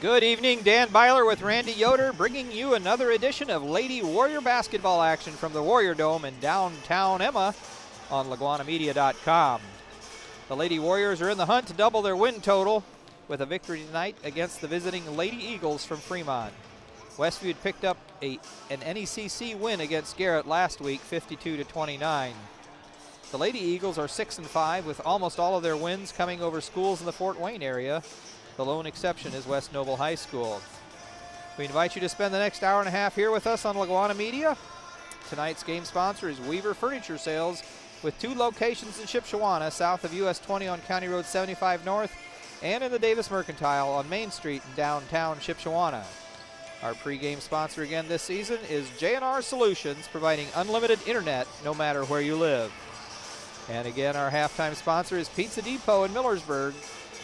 Good evening, Dan Byler with Randy Yoder, bringing you another edition of Lady Warrior basketball action from the Warrior Dome in downtown Emma on LaGwanamedia.com. The Lady Warriors are in the hunt to double their win total with a victory tonight against the visiting Lady Eagles from Fremont. Westview picked up an NECC win against Garrett last week, 52-29. The Lady Eagles are 6-5 with almost all of their wins coming over schools in the Fort Wayne area. The lone exception is West Noble High School. We invite you to spend the next hour and a half here with us on LaGwana Media. Tonight's game sponsor is Weaver Furniture Sales with 2 locations in Shipshewana, south of US 20 on County Road 75 North, and in the Davis Mercantile on Main Street in downtown Shipshewana. Our pregame sponsor again this season is J&R Solutions, providing unlimited internet no matter where you live. And again, our halftime sponsor is Pizza Depot in Millersburg,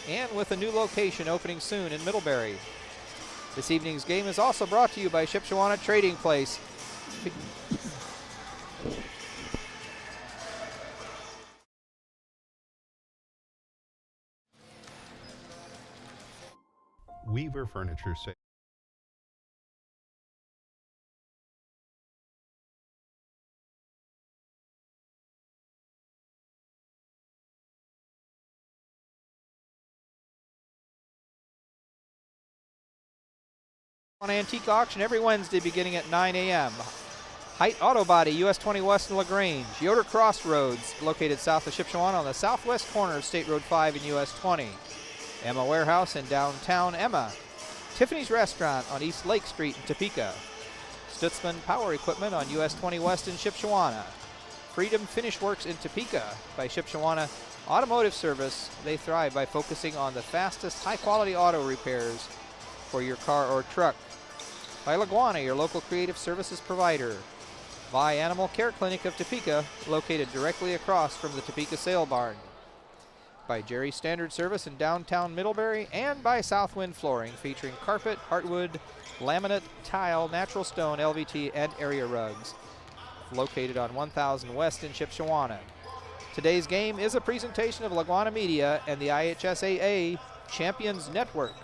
and with a new location opening soon in Middlebury. This evening's game is also brought to you by Shipshewana Trading Place. Weaver Furniture Sales. On Antique Auction every Wednesday beginning at 9 a.m. Height Auto Body, US 20 West and LaGrange. Yoder Crossroads, located south of Shipshewana on the southwest corner of State Road 5 and US 20. Emma Warehouse in downtown Emma. Tiffany's Restaurant on East Lake Street in Topeka. Stutzman Power Equipment on US 20 West in Shipshewana. Freedom Finish Works in Topeka by Shipshewana Automotive Service. They thrive by focusing on the fastest high-quality auto repairs for your car or truck. By LaGwana, your local creative services provider. By Animal Care Clinic of Topeka, located directly across from the Topeka Sale Barn. By Jerry Standard Service in downtown Middlebury, and by Southwind Flooring, featuring carpet, heartwood, laminate, tile, natural stone, LVT, and area rugs. Located on 1000 West in Shipshewana. Today's game is a presentation of LaGwana Media and the IHSAA Champions Network.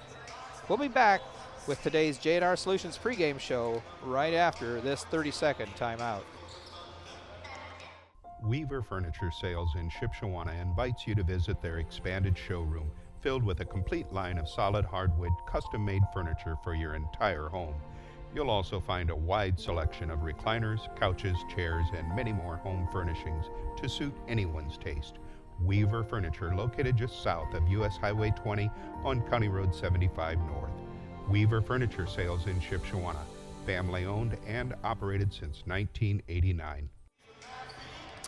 We'll be back with today's J&R Solutions pregame show right after this 30-second timeout. Weaver Furniture Sales in Shipshewana invites you to visit their expanded showroom filled with a complete line of solid hardwood custom-made furniture for your entire home. You'll also find a wide selection of recliners, couches, chairs, and many more home furnishings to suit anyone's taste. Weaver Furniture, located just south of US Highway 20 on County Road 75 North. Weaver Furniture Sales in Shipshewana, family owned and operated since 1989.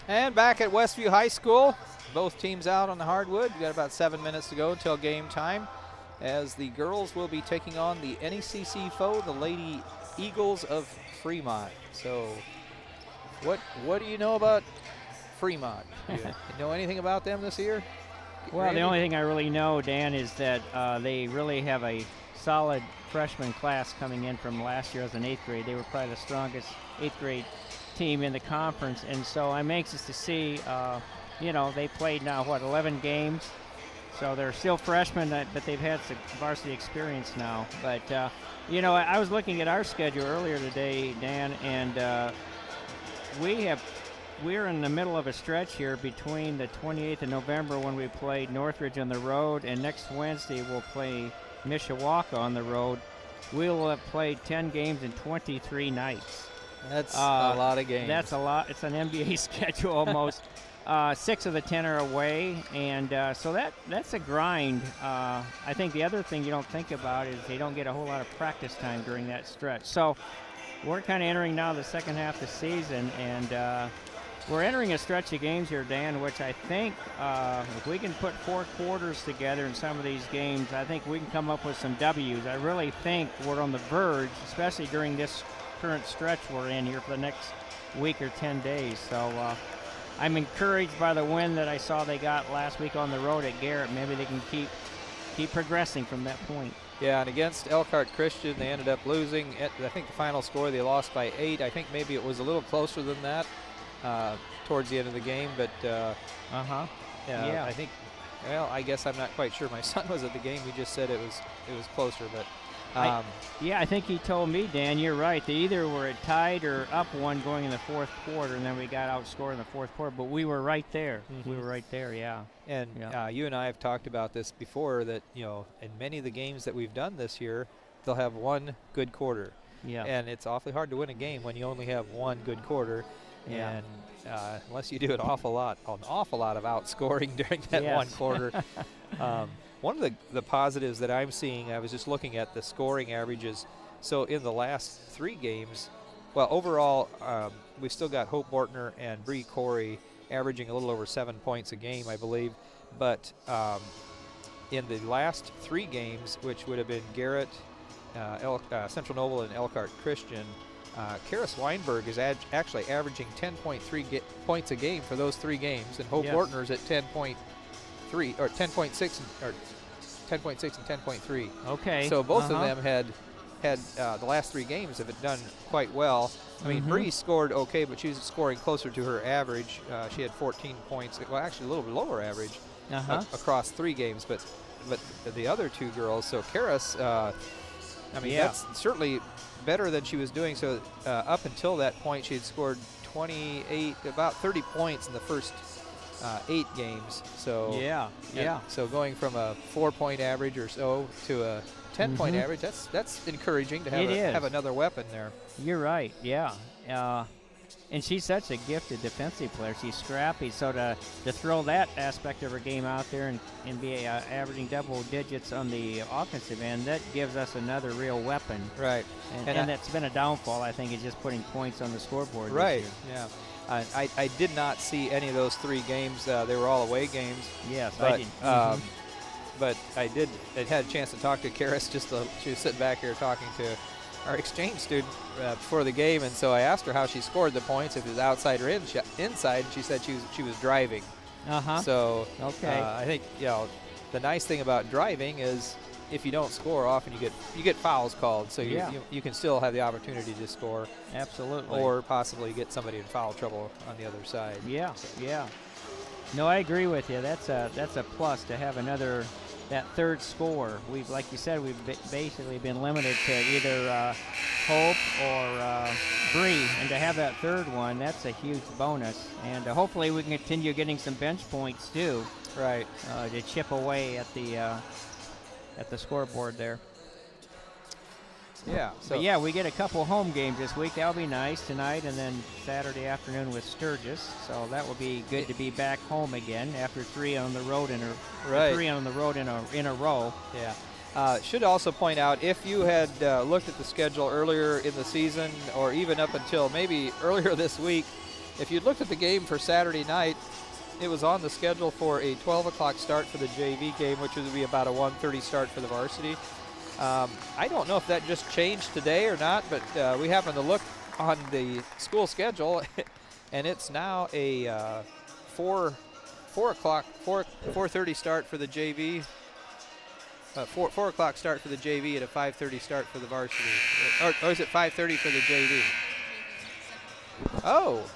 And back at Westview High School, both teams out on the hardwood. We've got about 7 minutes to go until game time, as the girls will be taking on the NECC foe, the Lady Eagles of Fremont. So what do you know about Fremont? Do you know anything about them this year? Well, Randy? the only thing I really know, Dan, is that they really have a solid freshman class coming in from last year as an 8th grade. They were probably the strongest 8th grade team in the conference, and so I'm anxious to see, they played now, 11 games, so they're still freshmen, but they've had some varsity experience now. But, I was looking at our schedule earlier today, Dan, and we're in the middle of a stretch here between the 28th of November when we play Northridge on the road, and next Wednesday we'll play Mishawaka on the road. We'll have played 10 games in 23 nights. That's a lot of games. That's a lot. It's an NBA schedule almost. 6 of the 10 are away, and so that's a grind. I think the other thing you don't think about is they don't get a whole lot of practice time during that stretch. So we're kind of entering now the second half of the season, and we're entering a stretch of games here, Dan, which I think if we can put 4 quarters together in some of these games, I think we can come up with some W's. I really think we're on the verge, especially during this current stretch we're in here for the next week or 10 days. So I'm encouraged by the win that I saw they got last week on the road at Garrett. Maybe they can keep progressing from that point. Yeah, and against Elkhart Christian, they ended up losing. I think the final score, they lost by 8. I think maybe it was a little closer than that towards the end of the game, but yeah, I think, well, I guess I'm not quite sure. My son was at the game. He just said it was closer, but Yeah, I think he told me, Dan, you're right. They either were tied or up one going in the fourth quarter, and then we got outscored in the fourth quarter. But we were right there. We were right there, yeah. And you and I have talked about this before, that, in many of the games that we've done this year, they'll have one good quarter. Yeah. And it's awfully hard to win a game when you only have one good quarter. Yeah. And unless you do an awful lot of outscoring during that one quarter. One of the positives that I'm seeing, I was just looking at the scoring averages. So in the last 3 games, well, overall, we've still got Hope Bortner and Bree Corey averaging a little over 7 points a game, I believe. But in the last 3 games, which would have been Garrett, Central Noble, and Elkhart Christian, Karis Weinberg is actually averaging 10.3 points a game for those 3 games, and Hope Bortner is at 10.3 or 10.6 or 10.6 and 10.3. Okay. So both of them had the last 3 games have done quite well. I mean, Bree scored okay, but she was scoring closer to her average. She had 14 points. Well, actually a little bit lower average across 3 games, but the other 2 girls. So Karis, that's certainly better than she was doing. So up until that point, she had scored about 30 points in the first 8 games. So so going from a 4-point average or so to a 10-point average, that's encouraging to have another weapon there. You're right. Yeah. And she's such a gifted defensive player. She's scrappy. So to throw that aspect of her game out there and be averaging double digits on the offensive end, that gives us another real weapon. Right. And that's been a downfall, I think, is just putting points on the scoreboard. Right. This Yeah. year. I did not see any of those 3 games. They were all away games. Yes, but, I did. But I had a chance to talk to Karis. She was sitting back here talking to our exchange student before the game, and so I asked her how she scored the points, if it was outside or inside, and she said she was driving. So I think the nice thing about driving is if you don't score often, you get fouls called, so you can still have the opportunity to score. Absolutely. Or possibly get somebody in foul trouble on the other side. Yeah, yeah. No, I agree with you. That's a plus to have that third score. Like you said, we've basically been limited to either Hope or Bree, and to have that third one, that's a huge bonus. And hopefully we can continue getting some bench points too. Right. To chip away at the scoreboard there. Yeah. So we get a couple home games this week. That'll be nice tonight, and then Saturday afternoon with Sturgis. So that will be good to be back home again after 3 on the road in a row. Yeah. Should also point out, if you had looked at the schedule earlier in the season, or even up until maybe earlier this week, if you'd looked at the game for Saturday night, it was on the schedule for a 12 o'clock start for the JV game, which would be about a 1:30 start for the varsity. I don't know if that just changed today or not, but we happened to look on the school schedule, and it's now a 4:30 start for the JV. 4 o'clock start for the JV and a 5:30 start for the varsity. Or is it 5:30 for the JV? Oh.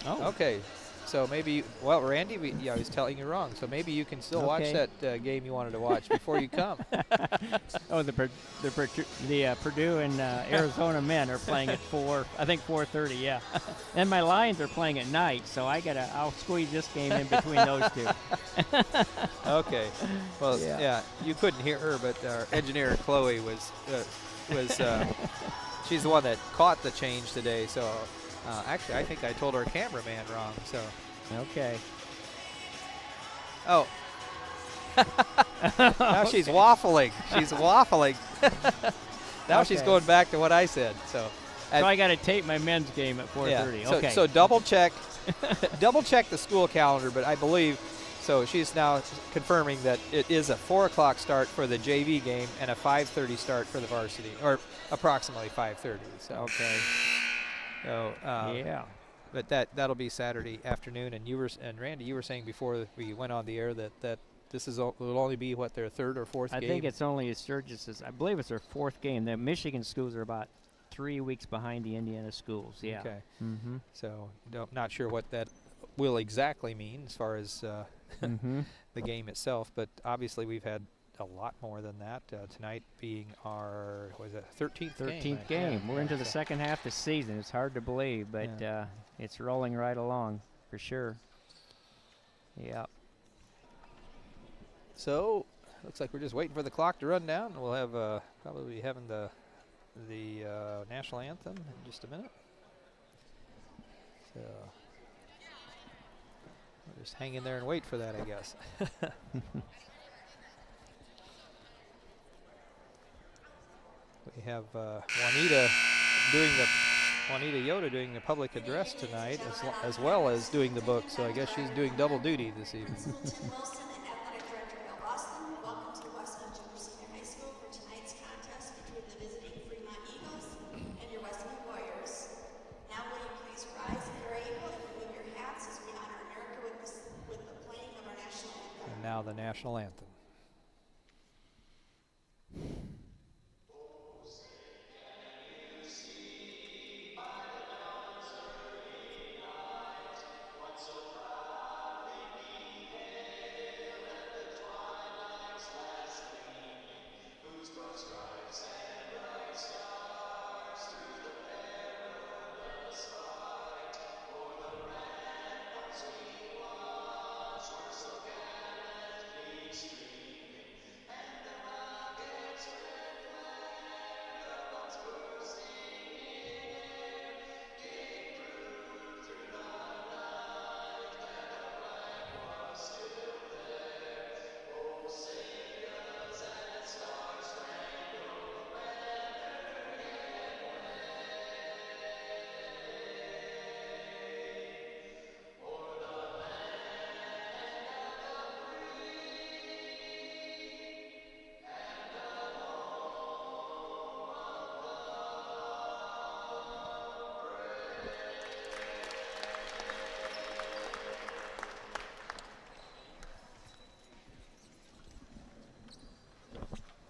Okay. So maybe, Randy, I was telling you wrong. So maybe you can still watch that game you wanted to watch before you come. The Purdue and Arizona men are playing at 4:30, yeah. And my Lions are playing at night, so I'll squeeze this game in between those 2. Okay. Well, you couldn't hear her, but our engineer Chloe was she's the one that caught the change today. So actually, I think I told our cameraman wrong. So. Okay. Oh. Now she's waffling. She's waffling. Now she's going back to what I said. So I got to tape my men's game at 4:30. Yeah. Okay. So double check the school calendar, but I believe. So she's now confirming that it is a 4 o'clock start for the JV game and a 5:30 start for the varsity, or approximately 5:30. So okay. So but that'll be Saturday afternoon. And Randy, you were saying before we went on the air that this will only be their 3rd or 4th game. I think it's only Sturgis's. I believe it's their 4th game. The Michigan schools are about 3 weeks behind the Indiana schools. Yeah. Okay. So not sure what that will exactly mean as far as the game itself, but obviously we've had a lot more than that. Tonight being our, what is it, 13th game. 13th game. We're into the second half of the season. It's hard to believe, but it's rolling right along for sure. Yeah. So, looks like we're just waiting for the clock to run down. We'll have probably having the national anthem in just a minute. So, we'll just hang in there and wait for that, I guess. We have Juanita Yoda doing the public address tonight, as well as doing the book. So I guess she's doing double duty this evening. Welcome to Westview Junior Senior High School for tonight's contest between the visiting Fremont Eagles and your Westview Warriors. Now will you please rise if you're able and remove your hats as we honor America with the playing of our national anthem. And now the national anthem.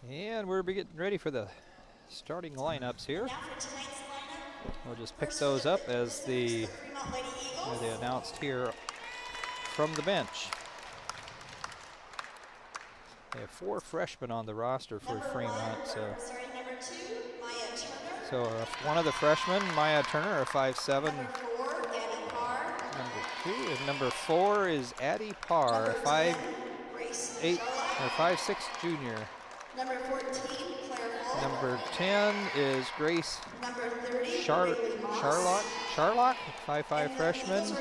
And we're getting ready for the starting lineups here. Now for tonight's lineup. We'll just pick those up as they announced here from the bench. They have 4 freshmen on the roster for Fremont. Starting number 2, Maya Turner. So one of the freshmen, Maya Turner, a 5'7". Number 4, Addie Parr. Number 2, and number 4 is Addie Parr, a 5'8" or 5'6" junior. Number 14, Claire Wolf. Number 10 is Grace Number 30, Charlock, 5'5" freshman.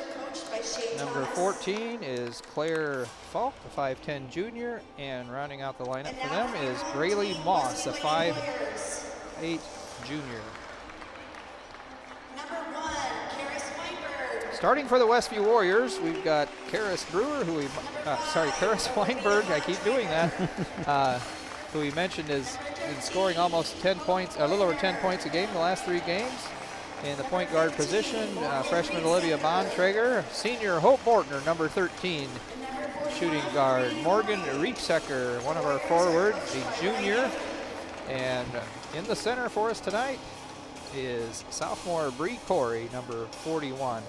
Number 14 is Claire Falk, a 5'10" junior, and rounding out the lineup for them is Braylee Moss, a 5'8" junior. Number 1, Karis Weinberg. Starting for the Westview Warriors, we've got Karis Weinberg, I keep doing that, who we mentioned has been scoring almost 10 points, a little over 10 points a game the last 3 games. In the point guard position, freshman Olivia Bontrager, senior Hope Bortner, number 13, shooting guard. Morgan Riepsecker, one of our forwards, a junior. And in the center for us tonight is sophomore Bree Corey, number 41,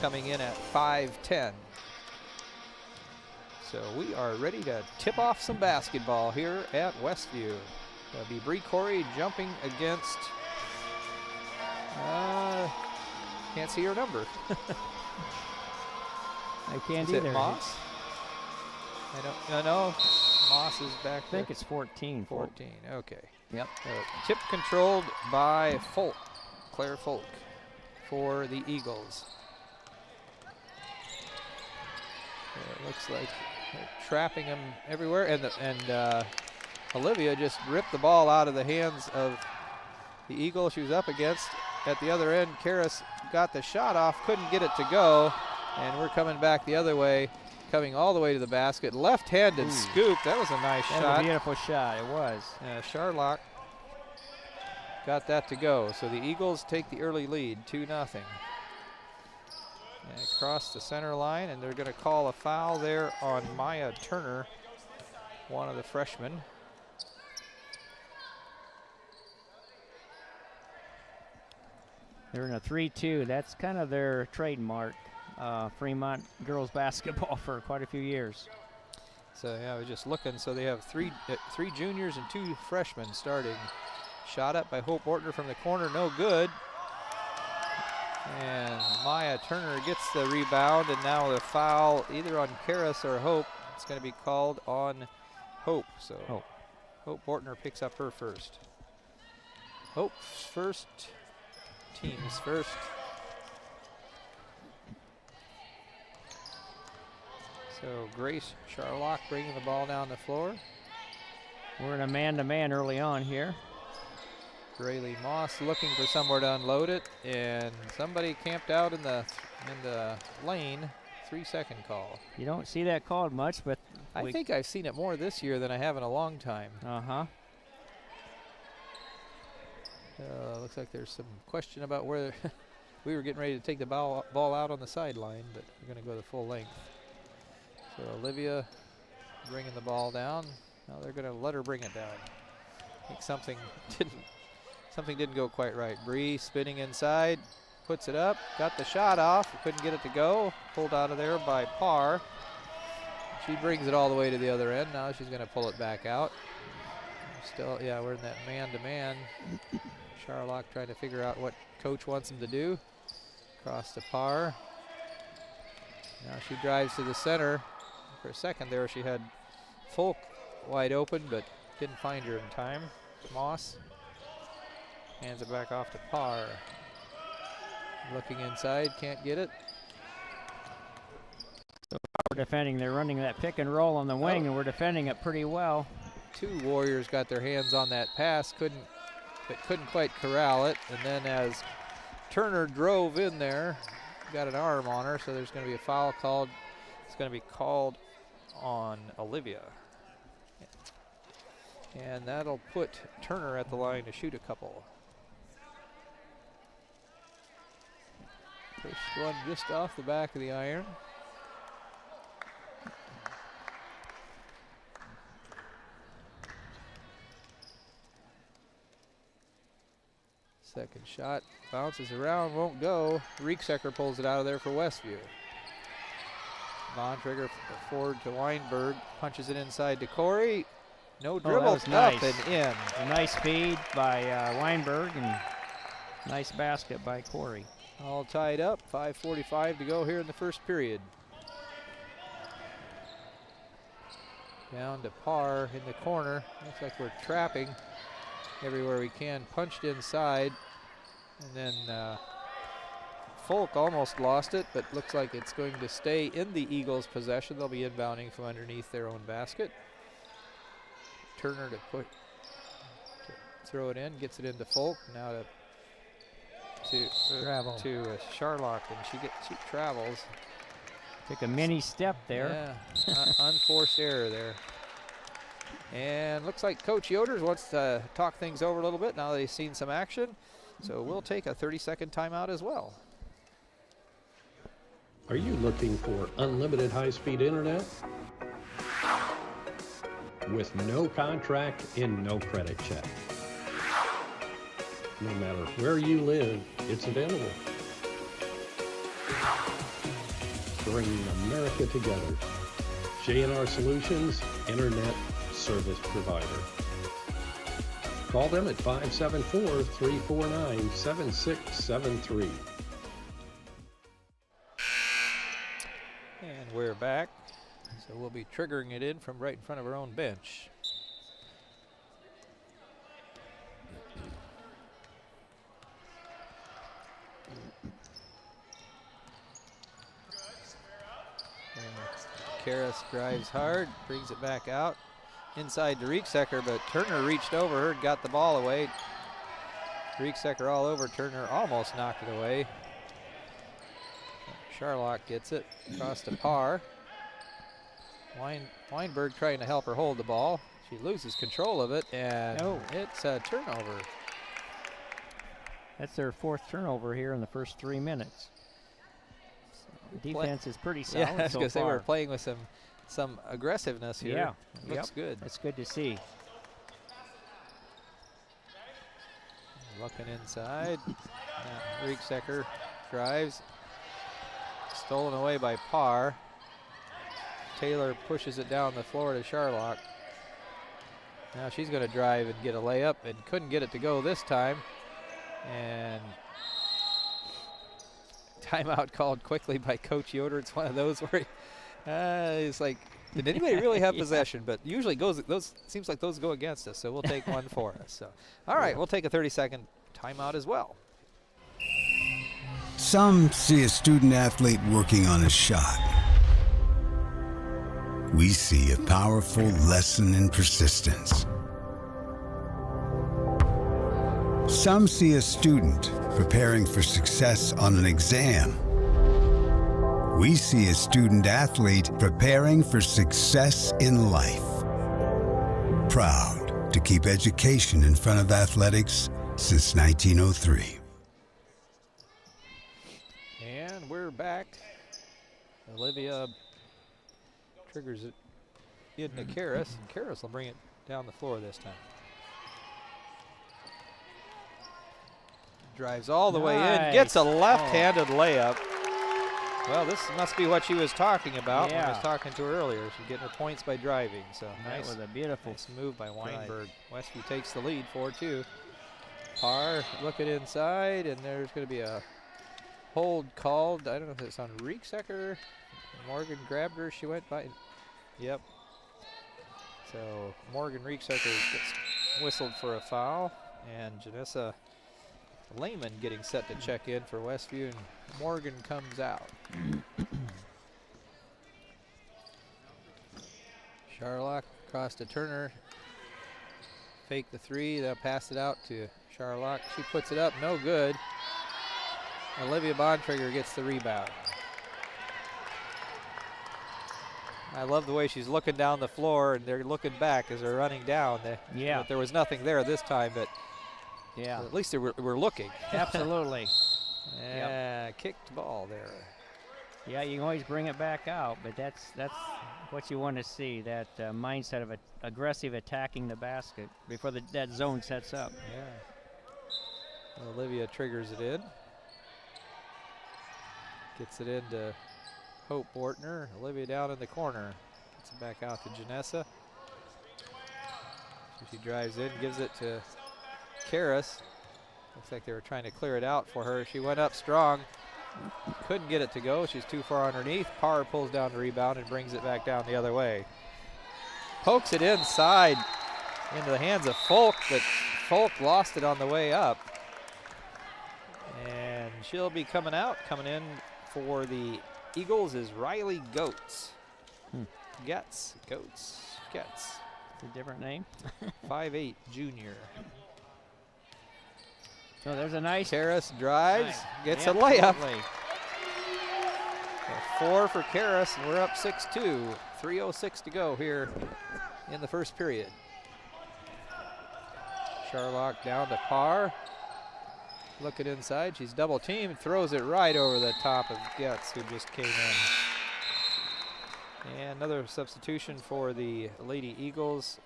coming in at 5'10". So we are ready to tip off some basketball here at Westview. That'll be Bree Corey jumping against, can't see her number. I can't Is either. it Moss? I don't know. Moss is back I think it's 14. 14, okay. Yep. Tip controlled by Folk, Claire Folk, for the Eagles. It looks like they're trapping him everywhere, and Olivia just ripped the ball out of the hands of the Eagle she was up against. At the other end, Karis got the shot off, couldn't get it to go, and we're coming back the other way, coming all the way to the basket. Left-handed scoop, that was a nice shot. That was a beautiful shot, it was. Charlock got that to go, so the Eagles take the early lead, 2-0. And across the center line, and they're going to call a foul there on Maya Turner, one of the freshmen. They're in a 3-2. That's kind of their trademark, Fremont girls basketball for quite a few years. So yeah, I was just looking. So they have three juniors and 2 freshmen starting. Shot up by Hope Ortner from the corner, no good. And Maya Turner gets the rebound, and now the foul either on Karis or Hope. It's going to be called on Hope. So Hope Ortner picks up her first. Hope's first, team's first. So Grace Charlock bringing the ball down the floor. We're in a man-to-man early on here. Rayleigh Moss looking for somewhere to unload it, and somebody camped out in the lane. 3-second call. You don't see that called much, but I think I've seen it more this year than I have in a long time. Looks like there's some question about where we were getting ready to take the ball out on the sideline, but we're going to go the full length. So Olivia bringing the ball down. Now they're going to let her bring it down. I think something didn't go quite right. Bree spinning inside, puts it up, got the shot off, couldn't get it to go. Pulled out of there by Parr. She brings it all the way to the other end. Now she's going to pull it back out. Still, yeah, we're in that man-to-man. Charlock trying to figure out what coach wants him to do. Across to Parr. Now she drives to the center. For a second there, she had Folk wide open, but didn't find her in time. Moss hands it back off to Parr. Looking inside, can't get it. So we're defending. They're running that pick and roll on the wing, and we're defending it pretty well. 2 Warriors got their hands on that pass, couldn't quite corral it. And then as Turner drove in there, got an arm on her, so there's going to be a foul called. It's going to be called on Olivia. And that'll put Turner at the line to shoot a couple. First one just off the back of the iron. Second shot bounces around, won't go. Rieksecker pulls it out of there for Westview. Bontrager forward to Weinberg, punches it inside to Corey. No dribble, nice. Up and in. A nice feed by Weinberg and nice basket by Corey. All tied up, 5:45 to go here in the first period. Down to Parr in the corner. Looks like we're trapping everywhere we can. Punched inside, and then Folk almost lost it, but looks like it's going to stay in the Eagles' possession. They'll be inbounding from underneath their own basket. Turner to throw it in, gets it into Folk. Now to Charlock, and she travels. Took a mini step there. Yeah, unforced error there. And looks like Coach Yoders wants to talk things over a little bit now that he's seen some action. So we'll take a 30-second timeout as well. Are you looking for unlimited high-speed internet? With no contract and no credit check. No matter where you live, it's available. Bringing America together. J&R Solutions, Internet Service Provider. Call them at 574-349-7673. And we're back. So we'll be triggering it in from right in front of our own bench. Karis drives hard, brings it back out. Inside to Rieksecker, but Turner reached over her and got the ball away. Rieksecker all over Turner, almost knocked it away. Charlock gets it across to Parr. Weinberg trying to help her hold the ball. She loses control of it, and it's a turnover. That's their 4th turnover here in the first 3 minutes. Defense is pretty solid. Yeah, I was going to say we're playing with some aggressiveness here. Yeah, it looks good. That's good to see. Looking inside. Rieksecker drives. Stolen away by Parr. Taylor pushes it down the floor to Charlock. Now she's going to drive and get a layup and couldn't get it to go this time. And timeout called quickly by Coach Yoder. It's one of those where he's like, did anybody really have possession? But usually those seems like those go against us, so we'll take one for us. So, all right, we'll take a 30-second timeout as well. Some see a student athlete working on a shot. We see a powerful lesson in persistence. Some see a student preparing for success on an exam. We see a student athlete preparing for success in life. Proud to keep education in front of athletics since 1903. And we're back. Olivia triggers it into Karras, and Karras will bring it down the floor this time. Drives all the way in, gets a left-handed layup. Well, this must be what she was talking about when I was talking to her earlier. She's getting her points by driving. So That was a beautiful move by Weinberg. Westview takes the lead 4-2. Parr looking inside, and there's going to be a hold called. I don't know if it's on Rieksecker. Morgan grabbed her. She went by. Yep. So Morgan Rieksecker gets whistled for a foul, and Janessa Lehman getting set to check in for Westview, and Morgan comes out. Charlock across to Turner. Fake the three. They'll pass it out to Charlock. She puts it up. No good. Olivia Bontrager gets the rebound. I love the way she's looking down the floor, and they're looking back as they're running down. But there was nothing there this time, but at least they were looking. Absolutely. Kicked ball there. Yeah, you can always bring it back out, but that's what you want to see, that mindset of aggressive attacking the basket before that zone sets up. Yeah. Olivia triggers it in. Gets it into Hope Bortner. Olivia down in the corner. Gets it back out to Janessa. So she drives in, gives it to Karras. Looks like they were trying to clear it out for her. She went up strong. Couldn't get it to go. She's too far underneath. Parr pulls down the rebound and brings it back down the other way. Pokes it inside into the hands of Folk, but Folk lost it on the way up. And she'll be coming out. Coming in for the Eagles is Riley Goetz. Goetz. It's a different name. 5'8", junior. So there's a nice. Karras drives, gets a layup. 4 for Karras, and we're up 6-2. 3:06 to go here in the first period. Charlock down to Parr. Looking inside, she's double teamed, throws it right over the top of Goetz, who just came in. And another substitution for the Lady Eagles.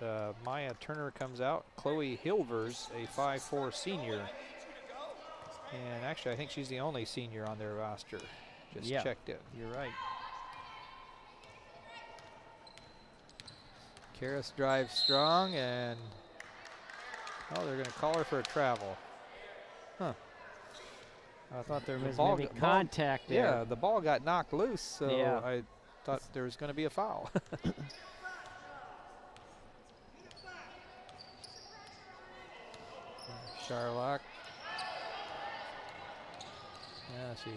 Maya Turner comes out. Chloe Hilvers, a 5'4" senior. And actually, I think she's the only senior on their roster. Just checked it. You're right. Karras drives strong, and they're going to call her for a travel. Huh. I thought there was maybe contact there. Yeah, the ball got knocked loose, so I thought there was going to be a foul. Charlock. Yeah, she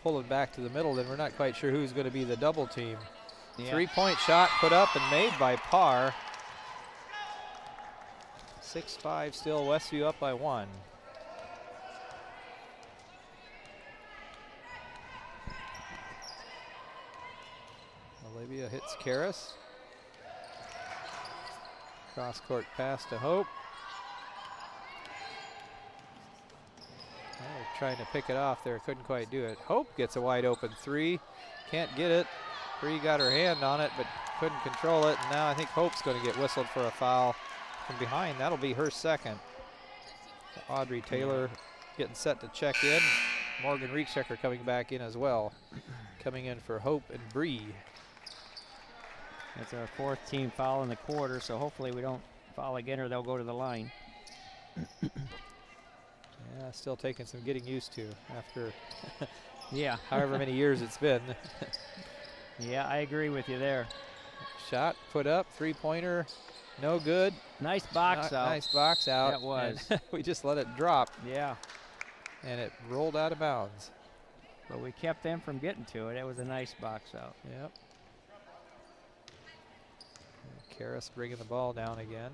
pulled it back to the middle, and we're not quite sure who's going to be the double team. Yeah. 3-point shot put up and made by Parr. 6-5 still, Westview up by 1. Olivia hits Karras. Cross-court pass to Hope. Trying to pick it off there, couldn't quite do it. Hope gets a wide open 3, can't get it. Bree got her hand on it, but couldn't control it. And now I think Hope's going to get whistled for a foul from behind. That'll be her second. Audrey Taylor getting set to check in. Morgan Rieksecker coming back in as well. Coming in for Hope and Bree. That's our 4th team foul in the quarter, so hopefully we don't foul again or they'll go to the line. Yeah, still taking some getting used to after Yeah. however many years it's been. Yeah, I agree with you there. Shot put up, 3-pointer, no good. Nice box out. Nice box out. That was. And we just let it drop, Yeah, and it rolled out of bounds. but we kept them from getting to it. It was a nice box out. Yep. Karras bringing the ball down again.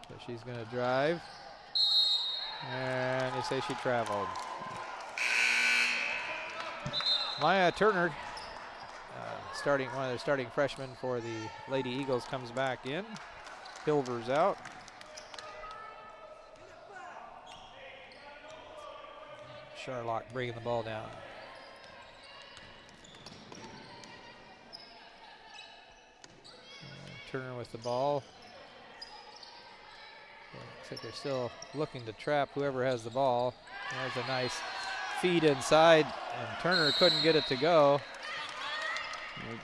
So she's going to drive. And you say she traveled. Maya Turner, one of their starting freshmen for the Lady Eagles, comes back in. Hilver's out. Charlock bringing the ball down. Turner with the ball. Looks like they're still looking to trap whoever has the ball. There's a nice feed inside, and Turner couldn't get it to go.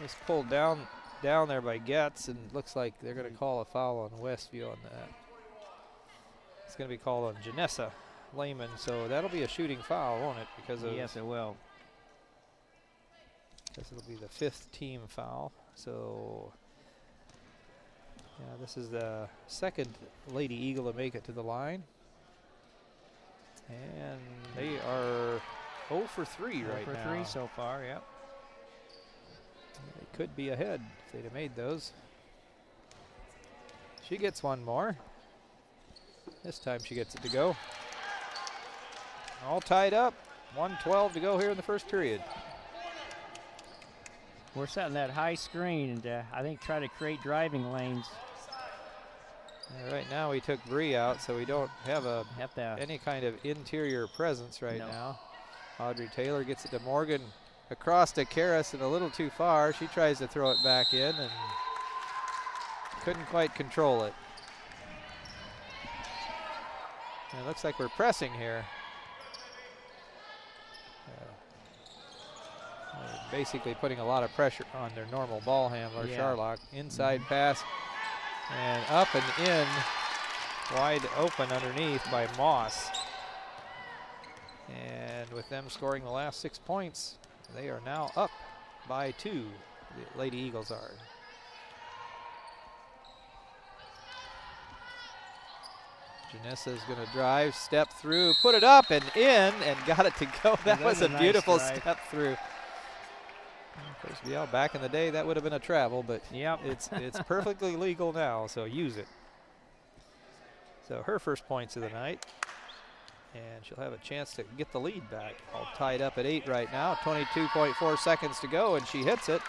Just pulled down there by Getz, and looks like they're going to call a foul on Westview on that. It's going to be called on Janessa Lehman, so that'll be a shooting foul, won't it? Because of Yes, it will. Because it'll be the 5th team foul. So yeah, this is the 2nd Lady Eagle to make it to the line. And they are 0 for 3 right now. 0 for 3 so far, yep. They could be ahead if they'd have made those. She gets one more. This time she gets it to go. All tied up. 1:12 to go here in the first period. We're setting that high screen and I think try to create driving lanes. Right now we took Bree out, so we don't have any kind of interior presence right now. Audrey Taylor gets it to Morgan, across to Karras and a little too far. She tries to throw it back in and couldn't quite control it. And it looks like we're pressing here. Basically putting a lot of pressure on their normal ball handler, Charlock. Inside pass and up and in, wide open underneath by Moss. And with them scoring the last 6 points, they are now up by 2, the Lady Eagles are. Janessa's going to drive, step through, put it up and in, and got it to go. That was a beautiful step through. Of course, yeah, back in the day, that would have been a travel, but it's perfectly legal now, so use it. So her first points of the night, and she'll have a chance to get the lead back. All tied up at 8 right now, 22.4 seconds to go, and she hits it.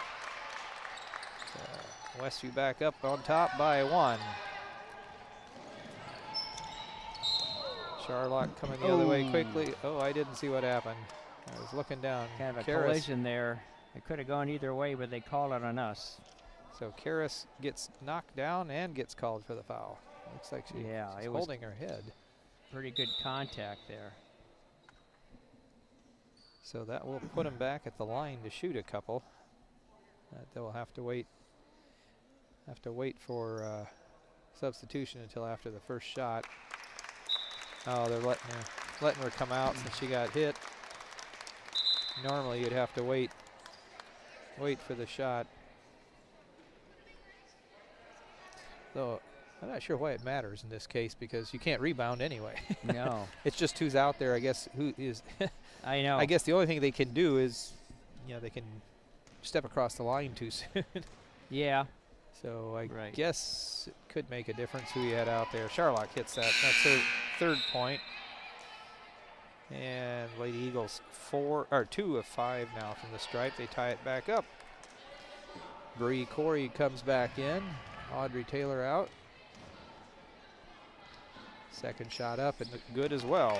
Westview back up on top by 1. Charlock coming the other way quickly. Oh, I didn't see what happened. I was looking down. Kind of a collision there. It could have gone either way, but they called it on us. So Karras gets knocked down and gets called for the foul. Looks like she's holding her head. Pretty good contact there. So that will put him back at the line to shoot a couple. They'll have to wait for substitution until after the first shot. Oh, they're letting her come out since she got hit. Normally you'd have to wait for the shot. Though I'm not sure why it matters in this case, because you can't rebound anyway. No. It's just who's out there, I guess, who is. I know. I guess the only thing they can do is, they can step across the line too soon. Yeah. So I guess it could make a difference who you had out there. Charlock hits that. That's her 3rd point. And Lady Eagles 2 of 5 now from the stripe. They tie it back up. Bree Corey comes back in. Audrey Taylor out. Second shot up and good as well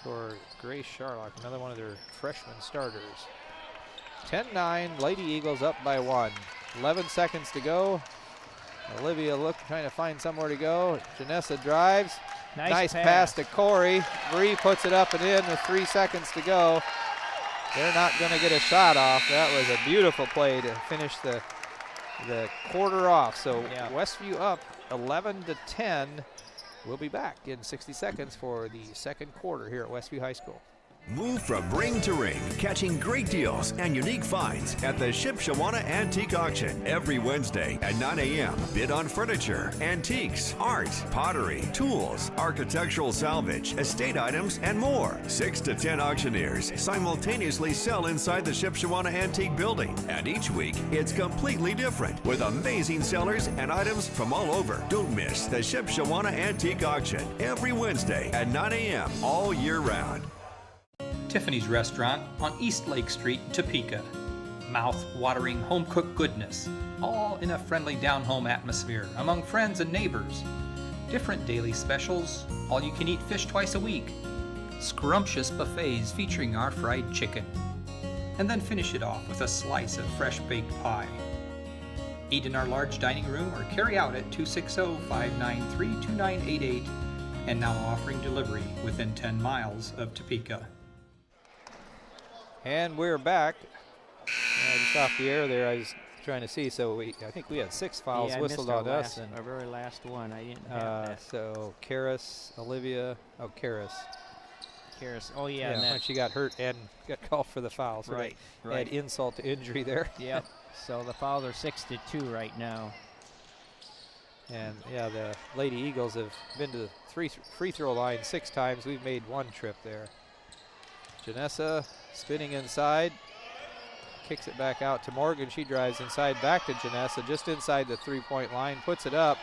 for Grace Charlock, another one of their freshman starters. 10-9, Lady Eagles up by 1. 11 seconds to go. Olivia trying to find somewhere to go. Janessa drives. Nice pass to Corey. Bree puts it up and in with 3 seconds to go. They're not going to get a shot off. That was a beautiful play to finish the quarter off. So Yeah. Westview up 11-10. We'll be back in 60 seconds for the second quarter here at Westview High School. Move from ring to ring, catching great deals and unique finds at the Shipshewana Antique Auction every Wednesday at 9 a.m. Bid on furniture, antiques, art, pottery, tools, architectural salvage, estate items, and more. 6 to 10 auctioneers simultaneously sell inside the Shipshewana Antique Building. And each week, it's completely different with amazing sellers and items from all over. Don't miss the Shipshewana Antique Auction every Wednesday at 9 a.m. all year round. Tiffany's Restaurant on East Lake Street, Topeka. Mouth-watering home-cooked goodness, all in a friendly down-home atmosphere among friends and neighbors. Different daily specials, all-you-can-eat fish twice a week. Scrumptious buffets featuring our fried chicken. And then finish it off with a slice of fresh-baked pie. Eat in our large dining room or carry out at 260-593-2988, and now offering delivery within 10 miles of Topeka. And we're back. Just off the air there, I was trying to see. So I think we had 6 fouls Yeah, whistled I on missed us. And our very last one. I didn't have that. so Karis, Olivia, Karis. Karis. Oh, yeah. and when that, she got hurt and got called for the foul. So right, they right. had insult to injury there. Yep. So the fouls are 6-2 right now. And yeah, the Lady Eagles have been to the free throw line 6 times. We've made 1 trip there. Janessa spinning inside, kicks it back out to Morgan. She drives inside back to Janessa, just inside the 3-point line, puts it up,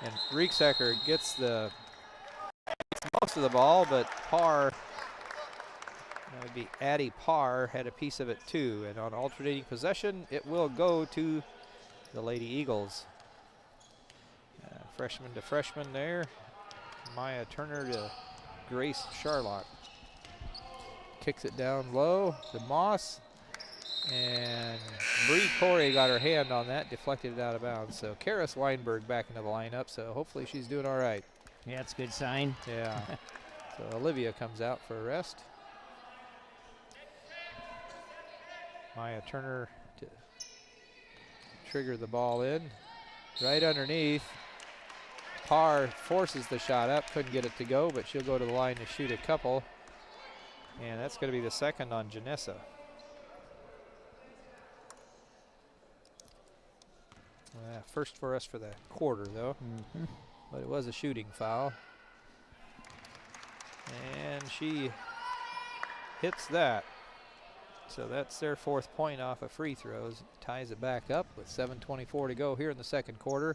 and Rieksecker gets most of the ball, but Parr, that would be Addie Parr, had a piece of it too. And on alternating possession, it will go to the Lady Eagles. Freshman to freshman there. Maya Turner to Grace Charlock. Kicks it down low to Moss. And Bree Corey got her hand on that, deflected it out of bounds. So Karis Weinberg back into the lineup, so hopefully she's doing all right. Yeah, that's a good sign. Yeah. So Olivia comes out for a rest. Maya Turner to trigger the ball in. Right underneath. Parr forces the shot up, couldn't get it to go, but she'll go to the line to shoot a couple. And that's going to be the second on Janessa. First for us for the quarter, though. But it was a shooting foul. And she hits that. So that's their 4th point off of free throws. Ties it back up with 7:24 to go here in the second quarter.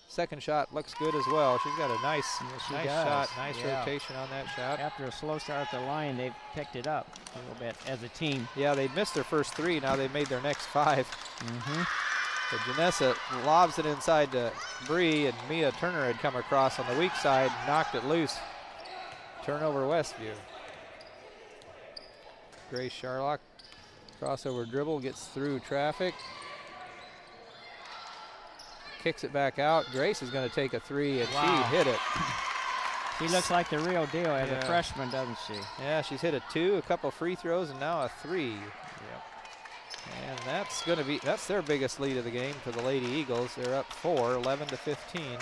Second shot looks good as well. She's got a nice shot, nice rotation on that shot. After a slow start at the line, they've picked it up a little bit as a team. Yeah, they'd missed their first 3. Now they've made their next 5. So Janessa lobs it inside to Bree, and Mia Turner had come across on the weak side and knocked it loose. Turnover Westview. Grace Charlock, crossover dribble, gets through traffic. Kicks it back out. Grace is going to take a 3, and she hit it. She looks like the real deal as a freshman, doesn't she? Yeah, she's hit a 2, a couple free throws, and now a 3. Yep. And that's going to be, that's their biggest lead of the game for the Lady Eagles. They're up 4, 11-15.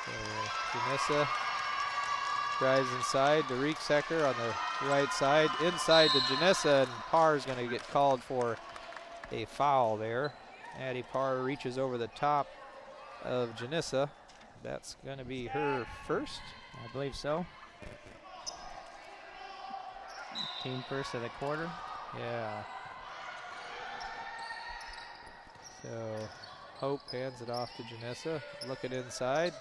So Janessa drives inside to Rieksecker on the right side. Inside to Janessa, and Parr is going to get called for a foul there. Addie Parr reaches over the top of Janessa. That's going to be her first. I believe so. Team first of the quarter. Yeah. So Hope hands it off to Janessa. Looking inside.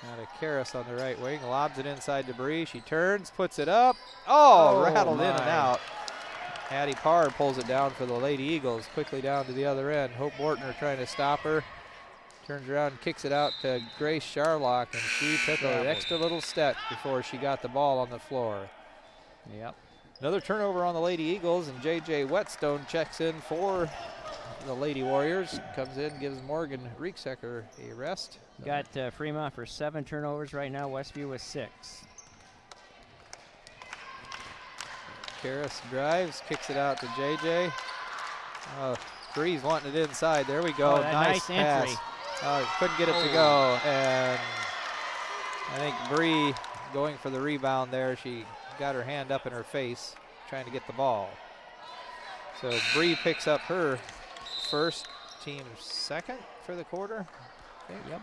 Now to Karis on the right wing. Lobs it inside to Bree. She turns, puts it up. Oh, rattled in and out. Addie Parr pulls it down for the Lady Eagles. Quickly down to the other end. Hope Mortner trying to stop her. Turns around and kicks it out to Grace Charlock, and she took an extra little step before she got the ball on the floor. Yep. Another turnover on the Lady Eagles, and J.J. Whetstone checks in for the Lady Warriors. Comes in, gives Morgan Rieksecker a rest. Got Fremont for 7 turnovers right now. Westview with 6. Karras drives, kicks it out to JJ. Bree's wanting it inside. There we go. Oh, nice pass. entry. Couldn't get it to go, and I think Bree going for the rebound there. She got her hand up in her face trying to get the ball. So Bree picks up her first, team second for the quarter. Yep.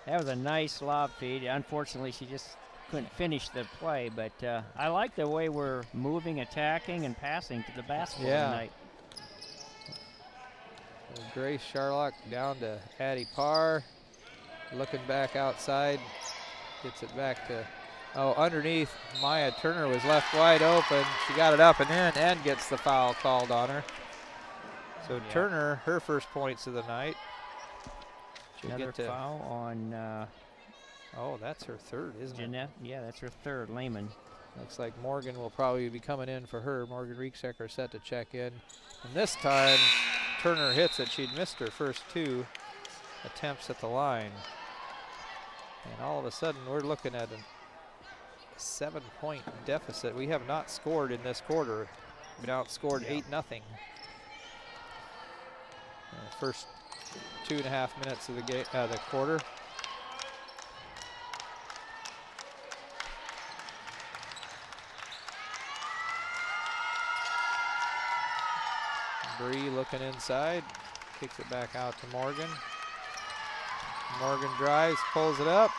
That was a nice lob feed. Unfortunately, she just couldn't finish the play, but I like the way we're moving, attacking, and passing to the basketball tonight. So Grace Sharlock down to Addie Parr. Looking back outside. Gets it back to, underneath. Maya Turner was left wide open. She got it up and in and gets the foul called on her. So Turner, her first points of the night. Another foul on that's her third, isn't Jeanette? Yeah, that's her third. Lehman. Looks like Morgan will probably be coming in for her. Morgan Rieksecker set to check in. And this time, Turner hits it. She'd missed her first 2 attempts at the line. And all of a sudden, we're looking at a 7-point deficit. We have not scored in this quarter. We've been outscored 8-0. First 2.5 minutes of the quarter. Bree looking inside, kicks it back out to Morgan. Morgan drives, pulls it up.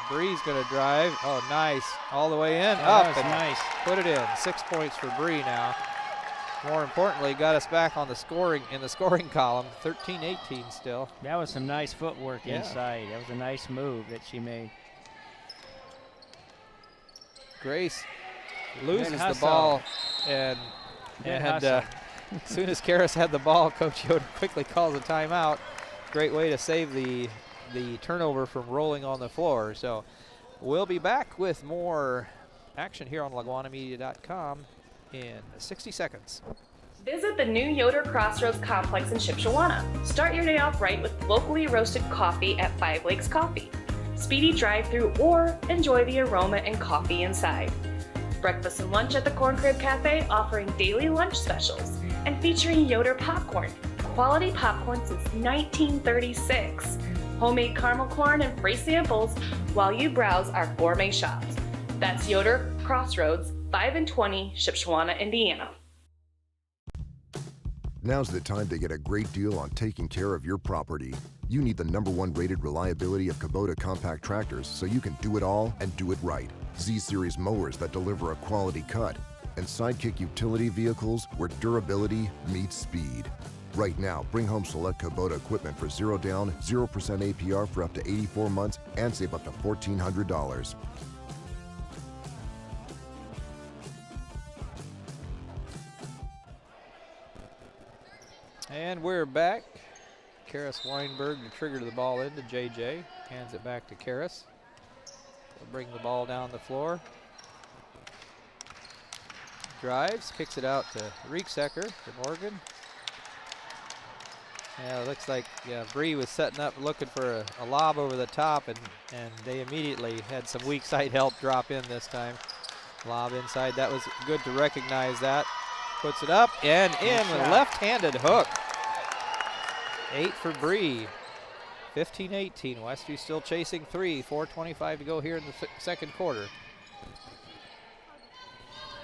Bree's gonna drive. Oh, nice, all the way in, up and nice. Put it in. 6 points for Bree now. More importantly, got us back on the scoring column. 13-18 still. That was some nice footwork inside. That was a nice move that she made. Grace loses the ball, and as soon as Karras had the ball, Coach Yoder quickly calls a timeout. Great way to save the turnover from rolling on the floor. So we'll be back with more action here on LaGuanaMedia.com in 60 seconds. Visit the new Yoder Crossroads Complex in Shipshewana. Start your day off right with locally roasted coffee at 5 Lakes Coffee. Speedy drive-through or enjoy the aroma and coffee inside. Breakfast and lunch at the Corn Crib Cafe offering daily lunch specials and featuring Yoder popcorn. Quality popcorn since 1936. Homemade caramel corn and free samples while you browse our gourmet shops. That's Yoder Crossroads, 5 and 20, Shipshewana, Indiana. Now's the time to get a great deal on taking care of your property. You need the #1 rated reliability of Kubota compact tractors so you can do it all and do it right. Z-Series mowers that deliver a quality cut, and Sidekick utility vehicles where durability meets speed. Right now, bring home select Kubota equipment for 0 down, 0% APR for up to 84 months and save up to $1,400. And we're back. Karras Weinberg to trigger the ball into JJ. Hands it back to Karras. We'll bring the ball down the floor. Drives, kicks it out to Rieksecker to Morgan. Yeah, it looks like Bree was setting up looking for a lob over the top, and they immediately had some weak side help drop in this time. Lob inside, that was good to recognize that. Puts it up and in with a left-handed hook. 8 for Bree. 15-18. Westview still chasing 3. 4:25 to go here in the second quarter.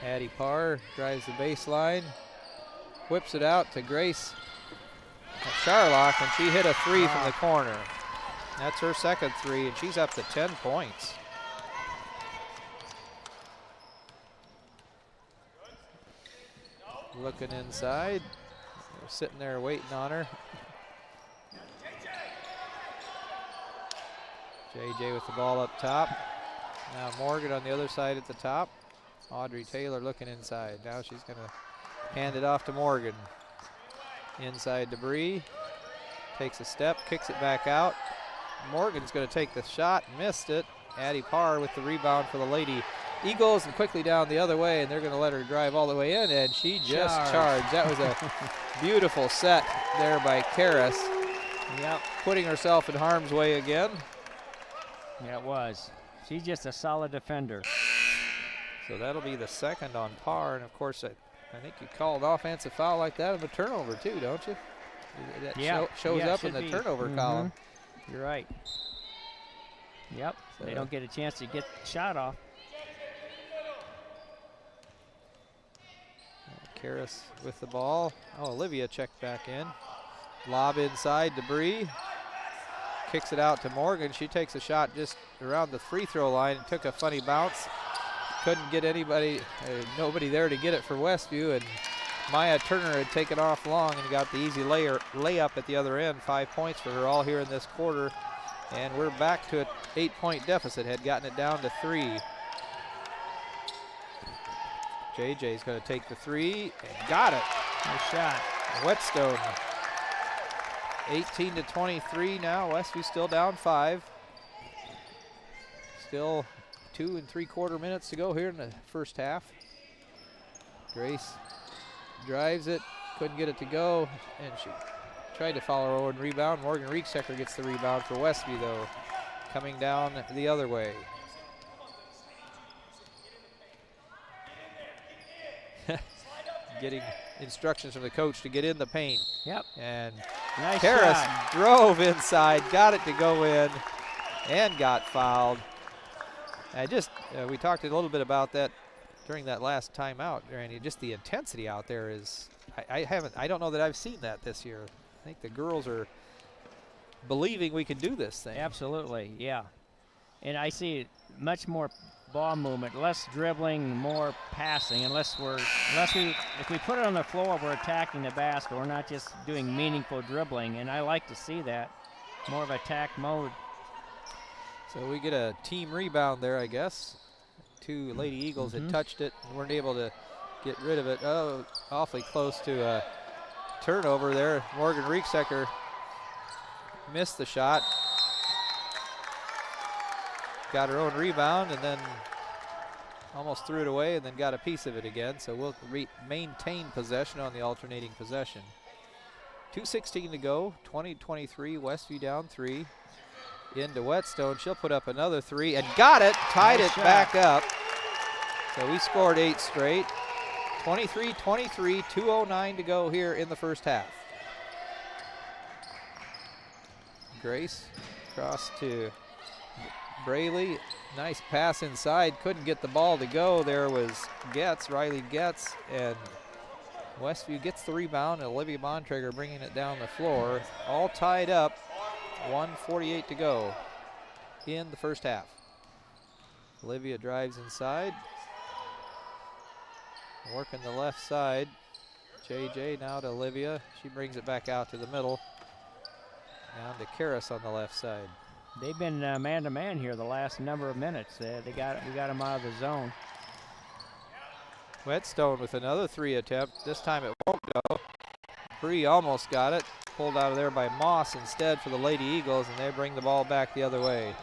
Addie Parr drives the baseline, whips it out to Grace Sharlock, and she hit a 3 from the corner. That's her second 3, and she's up to 10 points. Looking inside. They're sitting there waiting on her. JJ with the ball up top. Now Morgan on the other side at the top. Audrey Taylor looking inside. Now she's going to hand it off to Morgan. Inside to Bree. Takes a step, kicks it back out. Morgan's going to take the shot, missed it. Addie Parr with the rebound for the Lady Eagles, and quickly down the other way, and they're going to let her drive all the way in, and she just charged. That was a beautiful set there by Karras. Yep, putting herself in harm's way again. Yeah, it was. She's just a solid defender. So that'll be the second on par. And of course, I think you call an offensive foul like that of a turnover too, don't you? That shows up in the turnover column. You're right. Yep. So they don't get a chance to get the shot off. Karras with the ball. Oh, Olivia checked back in. Lob inside to Bree. Kicks it out to Morgan. She takes a shot just around the free throw line and took a funny bounce. Couldn't get anybody, nobody there to get it for Westview, and Maya Turner had taken off long and got the easy layup at the other end. 5 points for her all here in this quarter. And we're back to an 8-point deficit. Had gotten it down to 3. JJ's going to take the 3 and got it. Nice shot. Whetstone 18 to 23 now. Westview still down 5. Still 2 3/4 minutes to go here in the first half. Grace drives it, couldn't get it to go, and she tried to follow her own rebound. Morgan Rieksecker gets the rebound for Westview though, coming down the other way. Getting instructions from the coach to get in the paint. Yep. And nice Karras shot. drove inside, got it to go in, and got fouled. We talked a little bit about that during that last timeout, Randy. Just the intensity out there is, I don't know that I've seen that this year. I think the girls are believing we can do this thing. Absolutely, yeah. And I see much more ball movement, less dribbling, more passing. If we put it on the floor, we're attacking the basket. We're not just doing meaningful dribbling, and I like to see that. More of attack mode. So we get a team rebound there, I guess. 2 Lady Eagles had touched it and weren't able to get rid of it. Oh, awfully close to a turnover there. Morgan Rieksecker missed the shot. Got her own rebound and then almost threw it away and then got a piece of it again. So we'll maintain possession on the alternating possession. 2:16 to go, 20-23, Westview down 3. Into Whetstone, she'll put up another 3 and got it, tied it back up. So we scored 8 straight. 23-23, 2:09 to go here in the first half. Grace across to Braley. Nice pass inside, couldn't get the ball to go. There was Riley Getz, and Westview gets the rebound, and Olivia Bontrager bringing it down the floor. All tied up, 1:48 to go in the first half. Olivia drives inside, working the left side. JJ now to Olivia. She brings it back out to the middle. Down to Karras on the left side. They've been man-to-man here the last number of minutes. We got them out of the zone. Whetstone with another 3 attempt. This time it won't go. Bree almost got it. Pulled out of there by Moss instead for the Lady Eagles, and they bring the ball back the other way.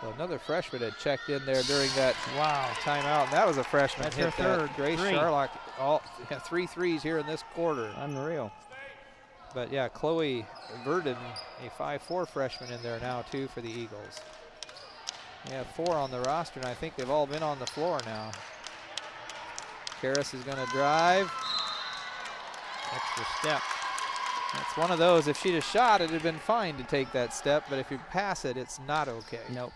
So another freshman had checked in there during that timeout, and that was a freshman. That's hit her that. third. Grace Sharlock, 3 threes here in this quarter. Unreal. But yeah, Chloe Verdon, a 5'4" freshman in there now too for the Eagles. We have 4 on the roster, and I think they've all been on the floor now. Karras is going to drive. Extra step. That's one of those, if she'd have shot, it would have been fine to take that step, but if you pass it, it's not okay. Nope.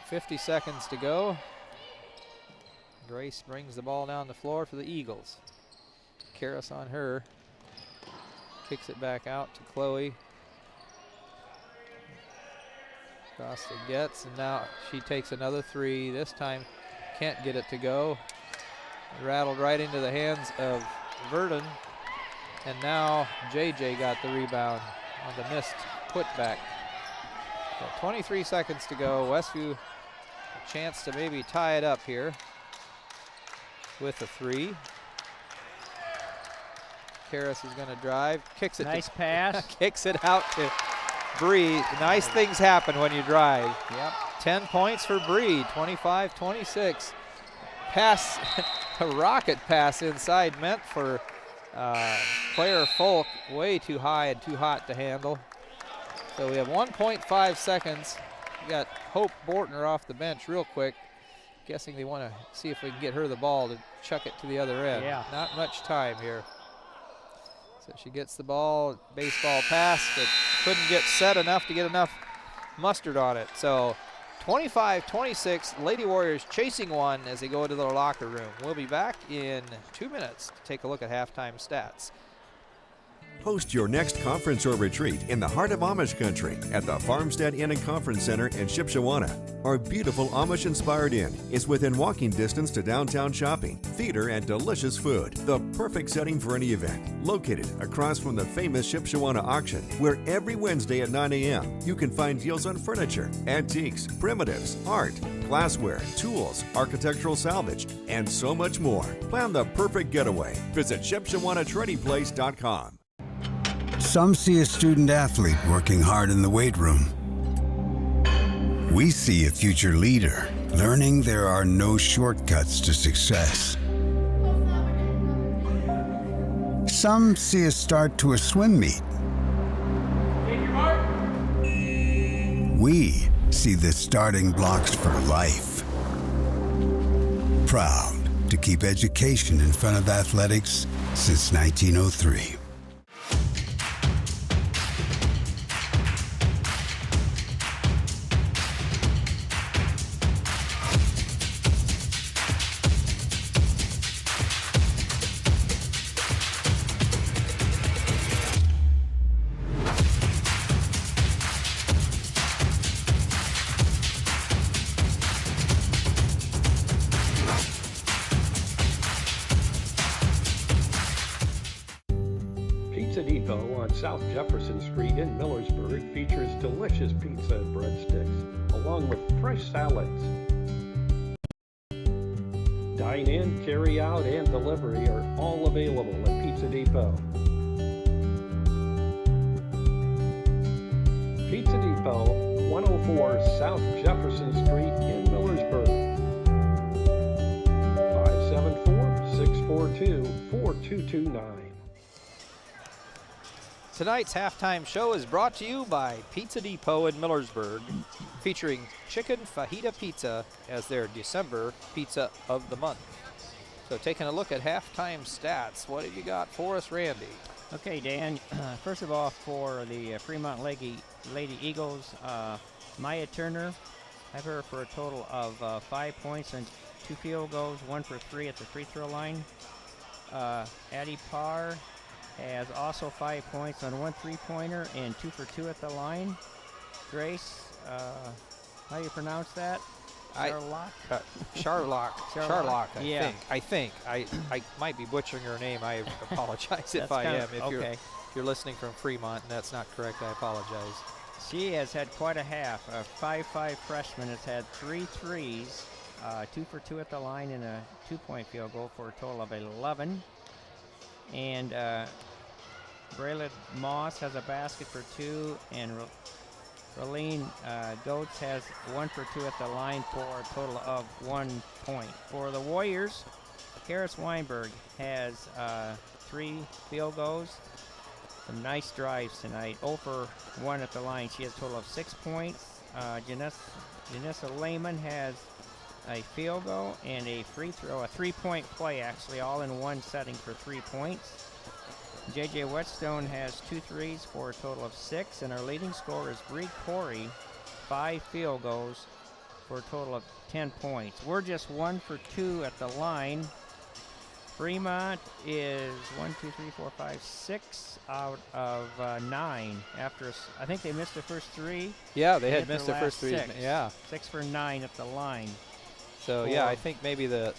50 seconds to go. Grace brings the ball down the floor for the Eagles. Karras on her. Kicks it back out to Chloe. Across to Getz, and now she takes another 3. This time can't get it to go. Rattled right into the hands of Verdon. And now JJ got the rebound on the missed putback. So 23 seconds to go. Westview a chance to maybe tie it up here with a 3. Karras is going to drive, kicks it. Nice pass. Kicks it out to Bree. Nice things happen when you drive. Yep. 10 points for Bree, 25-26. Pass, a rocket pass inside meant for Claire Folk. Way too high and too hot to handle. So we have 1.5 seconds. We got Hope Bortner off the bench real quick. Guessing they want to see if we can get her the ball to chuck it to the other end. Yeah. Not much time here. So she gets the ball, baseball pass, but couldn't get set enough to get enough mustard on it. So 25-26, Lady Warriors chasing one as they go into their locker room. We'll be back in 2 minutes to take a look at halftime stats. Host your next conference or retreat in the heart of Amish country at the Farmstead Inn and Conference Center in Shipshewana. Our beautiful Amish-inspired inn is within walking distance to downtown shopping, theater, and delicious food. The perfect setting for any event. Located across from the famous Shipshewana auction, where every Wednesday at 9 a.m. you can find deals on furniture, antiques, primitives, art, glassware, tools, architectural salvage, and so much more. Plan the perfect getaway. Visit ShipshawanaTradingPlace.com. Some see a student athlete working hard in the weight room. We see a future leader learning there are no shortcuts to success. Some see a start to a swim meet. We see the starting blocks for life. Proud to keep education in front of athletics since 1903. Pizza Depot on South Jefferson Street in Millersburg features delicious pizza and breadsticks, along with fresh salads. Dine-in, carry-out, and delivery are all available at Pizza Depot. Pizza Depot, 104 South Jefferson Street in Millersburg. 574-642-4229. Tonight's halftime show is brought to you by Pizza Depot in Millersburg, featuring Chicken Fajita Pizza as their December Pizza of the Month. So taking a look at halftime stats, what have you got for us, Randy? Okay, Dan. First of all, for the Fremont Lady Eagles, Maya Turner, I have her for a total of 5 points and 2 field goals, 1 for 3 at the free throw line. Addie Parr has also 5 points on 1 3-pointer and 2 for 2 at the line. Grace, how do you pronounce that? Charlock, Yeah. I think. I might be butchering her name. I apologize if I am. If you're listening from Fremont and that's not correct, I apologize. She has had quite a half. A 5'5" freshman has had 3 threes, 2 for 2 at the line and a 2-point field goal for a total of 11. And Braylon Moss has a basket for 2, and Raleen Goetz has 1 for 2 at the line for a total of 1 point. For the Warriors, Karis Weinberg has 3 field goals. Some nice drives tonight. 0 for 1 at the line. She has a total of 6 points. Janessa Lehman has a field goal and a free throw, a 3-point play actually, all in one setting for 3 points. J.J. Whetstone has 2 threes for a total of 6, and our leading scorer is Bree Corey, 5 field goals for a total of 10 points. We're just 1 for 2 at the line. Fremont is 6 out of 9 after, I think they missed the first 3. Yeah, they had missed the first 3. 6. Yeah. 6 for 9 at the line. So yeah, I think maybe the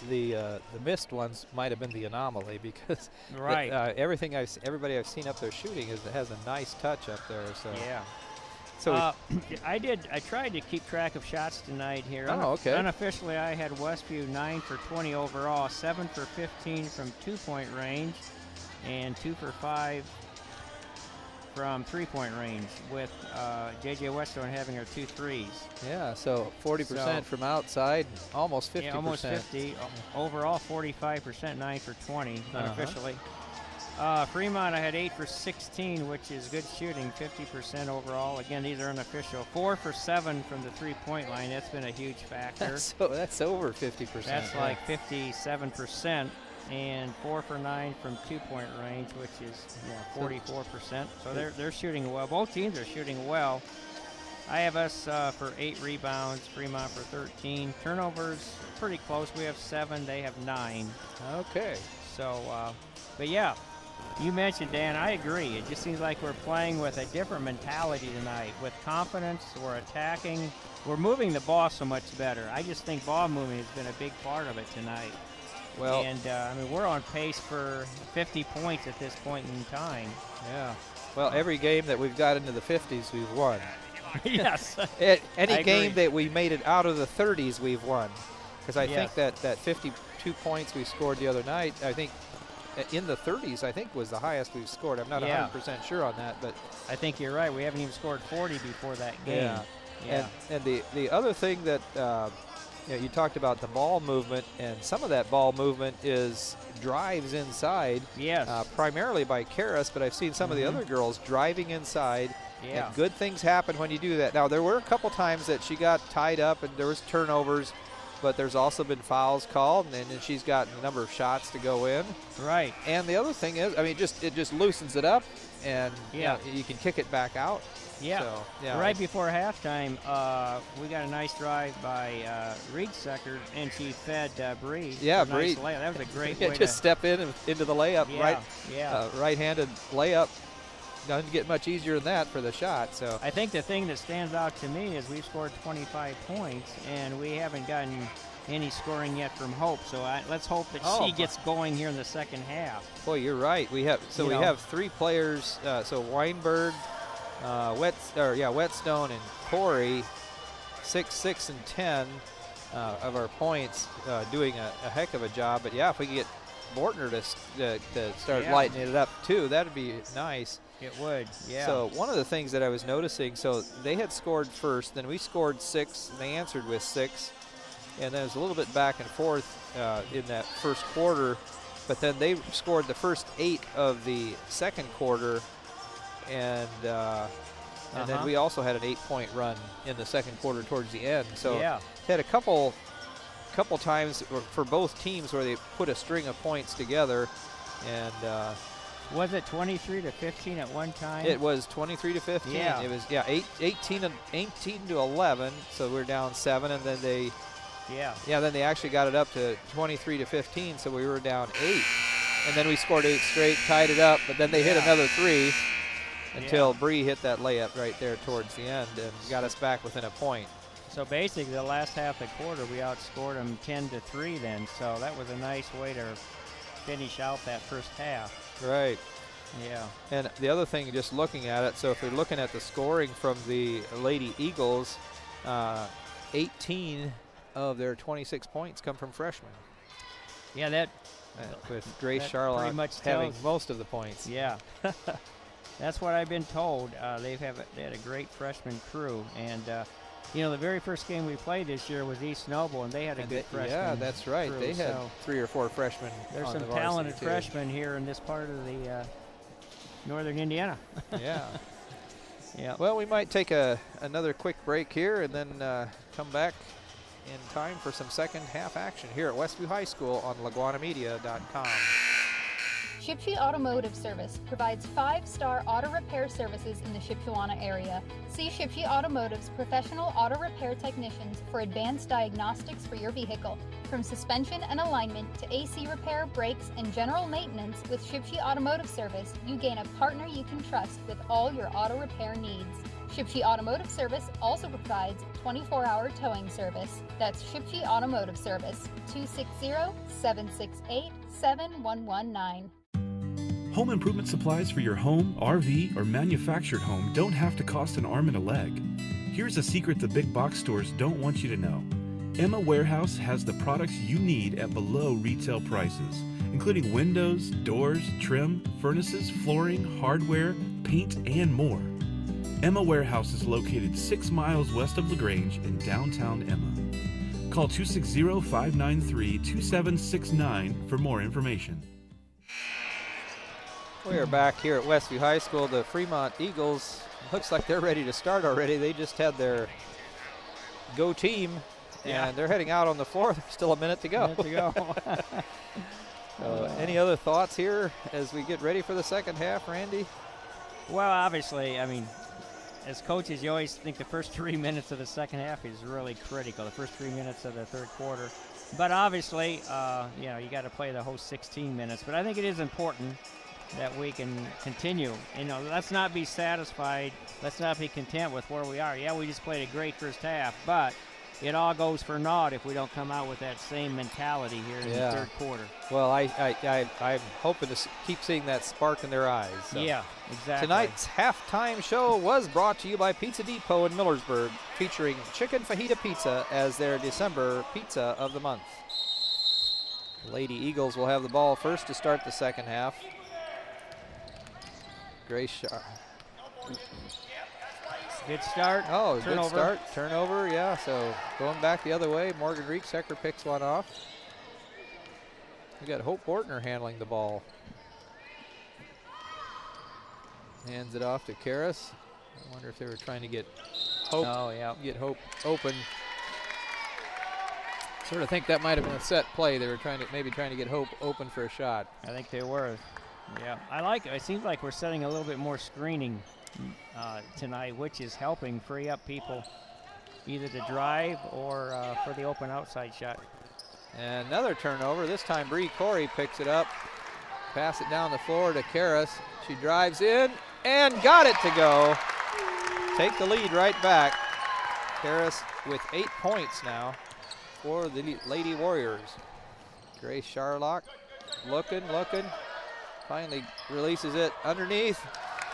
missed ones might have been the anomaly because everybody I've seen up there shooting has a nice touch up there. So yeah. So I tried to keep track of shots tonight here. Oh, okay. Unofficially, I had Westview 9 for 20 overall, 7 for 15 from 2-point range, and 2 for 5 from 3-point range, with J.J. Whetstone having her 2 threes. Yeah, so 40% from outside, almost 50%. Yeah, almost 50. Overall, 45%, 9 for 20 unofficially. Fremont, I had 8 for 16, which is good shooting, 50% overall. Again, these are unofficial. 4 for 7 from the three-point line. That's been a huge factor. That's over 50%. That's like 57%. And 4 for 9 from two-point range, which is 44%. So they're shooting well. Both teams are shooting well. I have us for 8 rebounds, Fremont for 13. Turnovers, pretty close. We have 7, they have 9. Okay. So, but yeah, you mentioned, Dan, I agree. It just seems like we're playing with a different mentality tonight. With confidence, we're attacking. We're moving the ball so much better. I just think ball movement has been a big part of it tonight. Well, and I mean, we're on pace for 50 points at this point in time. Yeah. Well, every game that we've got into the 50s, we've won. Yes. Any game that we made it out of the 30s, we've won. Because I think that 52 points we scored the other night, I think in the 30s, I think was the highest we've scored. I'm not 100% sure on that, but I think you're right. We haven't even scored 40 before that game. Yeah. And the other thing that you talked about the ball movement, and some of that ball movement is drives inside. Yes. Primarily by Karis, but I've seen some of the other girls driving inside. Yeah. And good things happen when you do that. Now, there were a couple times that she got tied up and there was turnovers, but there's also been fouls called, and then she's gotten a number of shots to go in. Right. And the other thing is, I mean, it just loosens it up, and you can kick it back out. Yeah. So, right before halftime, we got a nice drive by Riedsecker, and she fed Bree. Yeah, Bree. Bree. That was a great way just step in into the layup, right-handed layup. Doesn't get much easier than that for the shot. So I think the thing that stands out to me is we've scored 25 points, and we haven't gotten any scoring yet from Hope. So let's hope that she gets going here in the second half. Boy, you're right. We have have 3 players. So Weinberg, Whetstone, and Corey, 6, 6, and 10 of our points, doing a heck of a job. But if we could get Bortner to start lighting it up too, that'd be nice. It would, yeah. So one of the things that I was noticing, so they had scored first, then we scored 6, and they answered with 6, and then it was a little bit back and forth in that first quarter, but then they scored the first 8 of the second quarter, and then we also had an 8-point run in the second quarter towards the end. So had a couple times for both teams where they put a string of points together, and was it 23-15 at one time? It was 23-15. Yeah. It was 18 to 11. So we're down 7, and then then they actually got it up to 23-15. So we were down 8, and then we scored 8 straight, tied it up. But then they hit another 3 until Bree hit that layup right there towards the end and got us back within a point. So basically, the last half of the quarter, we outscored them 10-3 then. So that was a nice way to finish out that first half. Right. Yeah. And the other thing, just looking at it, so if you're looking at the scoring from the Lady Eagles, 18 of their 26 points come from freshmen. Yeah, that with Grace Charlotte having most of the points. Yeah. That's what I've been told. They had a great freshman crew, and the very first game we played this year was East Noble, and they had a good freshman. Yeah, that's right. Crew, they had 3 or 4 freshmen. There's on some the varsity talented too. freshmen here in this part of the northern Indiana. Yeah. Yeah. Well, we might take another quick break here and then come back in time for some second half action here at Westview High School on LaGwanamedia.com. Shipshe Automotive Service provides 5-star auto repair services in the Shipshewana area. See Shipshe Automotive's professional auto repair technicians for advanced diagnostics for your vehicle. From suspension and alignment to AC repair, brakes, and general maintenance, with Shipshe Automotive Service, you gain a partner you can trust with all your auto repair needs. Shipshe Automotive Service also provides 24-hour towing service. That's Shipshe Automotive Service, 260-768-7119. Home improvement supplies for your home, RV, or manufactured home don't have to cost an arm and a leg. Here's a secret the big box stores don't want you to know. Emma Warehouse has the products you need at below retail prices, including windows, doors, trim, furnaces, flooring, hardware, paint, and more. Emma Warehouse is located 6 miles west of LaGrange in downtown Emma. Call 260-593-2769 for more information. We are back here at Westview High School. The Fremont Eagles, looks like they're ready to start already. They just had their go team, and they're heading out on the floor. There's still a minute to go. Any other thoughts here as we get ready for the second half, Randy? Well, obviously, I mean, as coaches, you always think the first 3 minutes of the second half is really critical, the first 3 minutes of the third quarter. But obviously, you know, you got to play the whole 16 minutes. But I think it is important that we can continue. You know, let's not be satisfied. Let's not be content with where we are. Yeah, we just played a great first half, but it all goes for naught if we don't come out with that same mentality here in the third quarter. Well, I'm hoping to keep seeing that spark in their eyes. So. Yeah, exactly. Tonight's halftime show was brought to you by Pizza Depot in Millersburg, featuring chicken fajita pizza as their December pizza of the month. Lady Eagles will have the ball first to start the second half. Grace Good start. Oh, turnover. Good start. Turnover, yeah. So going back the other way, Morgan Rieksecker picks one off. We got Hope Bortner handling the ball. Hands it off to Karras. I wonder if they were trying to get Hope, get Hope open. Sort of think that might have been a set play. They were trying to get Hope open for a shot. I think they were. Yeah, I like it. It seems like we're setting a little bit more screening tonight, which is helping free up people either to drive or for the open outside shot. And another turnover. This time Bree Corey picks it up. Pass it down the floor to Karras. She drives in and got it to go. Take the lead right back. Karras with 8 points now for the Lady Warriors. Grace Charlock looking. Finally releases it underneath.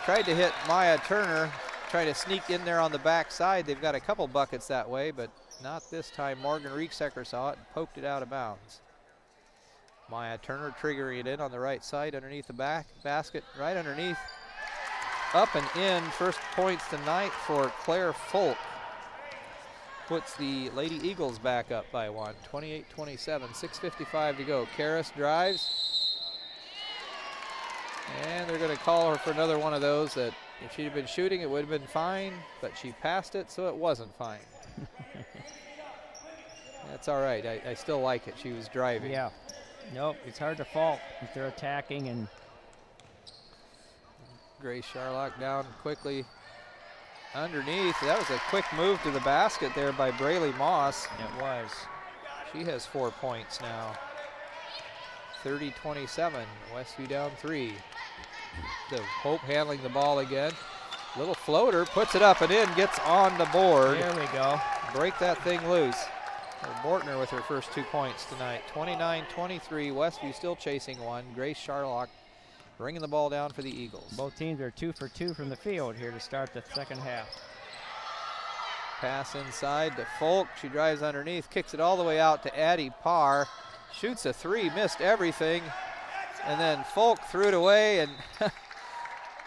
Tried to hit Maya Turner. Tried to sneak in there on the backside. They've got a couple buckets that way, but not this time. Morgan Rieksecker saw it and poked it out of bounds. Maya Turner triggering it in on the right side underneath the basket. Right underneath. Up and in. First points tonight for Claire Folk. Puts the Lady Eagles back up by one. 28-27. 6:55 to go. Karras drives. And they're going to call her for another one of those that if she'd been shooting, it would have been fine, but she passed it, so it wasn't fine. That's all right. I still like it. She was driving. Yeah. Nope, it's hard to fault if they're attacking. And Grace Charlock down quickly underneath. That was a quick move to the basket there by Braylee Moss. It was. She has 4 points now. 30-27. Westview down 3. The Hope handling the ball again. Little floater, puts it up and in, gets on the board. There we go. Break that thing loose. Bortner with her first 2 points tonight. 29-23. Westview still chasing one. Grace Charlock bringing the ball down for the Eagles. Both teams are 2 for 2 from the field here to start the second half. Pass inside to Folk. She drives underneath, kicks it all the way out to Addie Parr. Shoots a 3, missed everything. And then Folk threw it away, and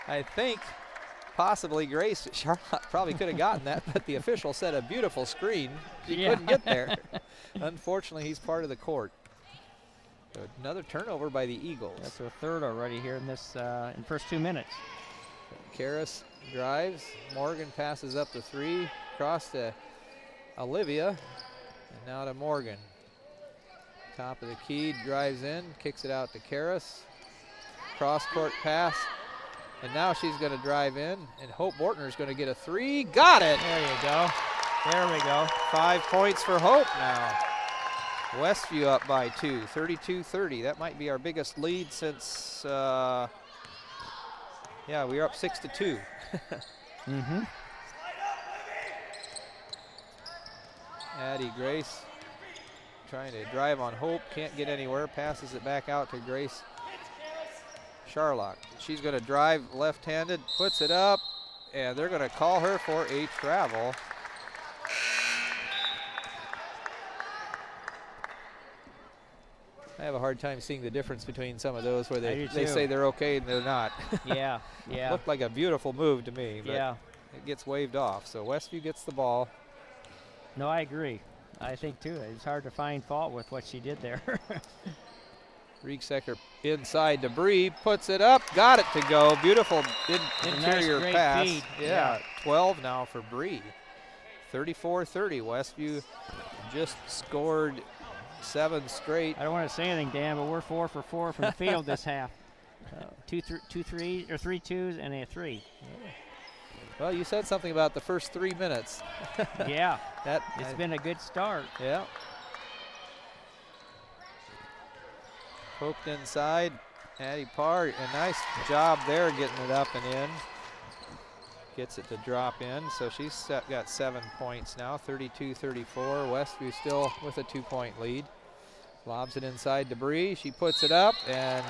I think possibly Grace Charlotte probably could have gotten that, but the official set a beautiful screen. She couldn't get there. Unfortunately, he's part of the court. So another turnover by the Eagles. That's their third already here in this in first 2 minutes. Karras drives. Morgan passes up the 3, across to Olivia, and now to Morgan. Top of the key, drives in, kicks it out to Karras. Cross-court pass, and now she's going to drive in, and Hope Bortner is going to get a 3. Got it! There you go. There we go. 5 points for Hope now. Westview up by 2, 32-30. That might be our biggest lead since, we are up 6-2. Mm-hmm. Addie Grace trying to drive on Hope, can't get anywhere, passes it back out to Grace Charlock. She's going to drive left-handed, puts it up, and they're going to call her for a travel. I have a hard time seeing the difference between some of those where they say they're okay and they're not. Yeah. Looked like a beautiful move to me, but yeah, it gets waved off. So Westview gets the ball. No, I agree. I think, too, it's hard to find fault with what she did there. Rieksecker inside to Bree, puts it up, got it to go. Beautiful interior nice, pass. feed. Yeah, 12 now for Bree. 34-30. Westview just scored 7 straight. I don't want to say anything, Dan, but we're 4 for 4 from the field this half. 3 twos and a 3. Well, you said something about the first 3 minutes. Yeah, it's been a good start. Yeah. Poked inside, Addie Parr, a nice job there getting it up and in. Gets it to drop in, so she's got 7 points now, 32-34. Westview still with a 2-point lead. Lobs it inside to Bree, she puts it up and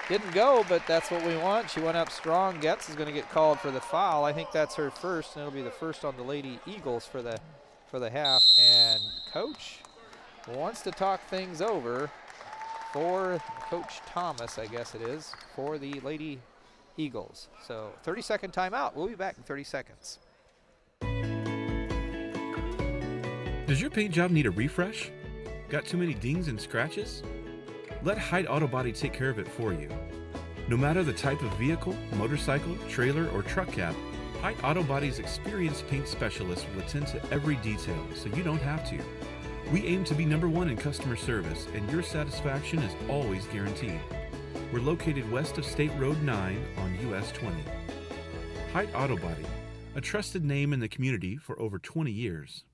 didn't go, but that's what we want. She went up strong. Getz is going to get called for the foul. I think that's her first, and it'll be the first on the Lady Eagles for the half. And Coach wants to talk things over for Coach Thomas, I guess it is, for the Lady Eagles. So 30-second timeout. We'll be back in 30 seconds. Does your paint job need a refresh? Got too many dings and scratches? Let Height Auto Body take care of it for you. No matter the type of vehicle, motorcycle, trailer, or truck cab, Height Auto Body's experienced paint specialists will attend to every detail so you don't have to. We aim to be #1 in customer service, and your satisfaction is always guaranteed. We're located west of State Road 9 on US 20. Height Auto Body, a trusted name in the community for over 20 years.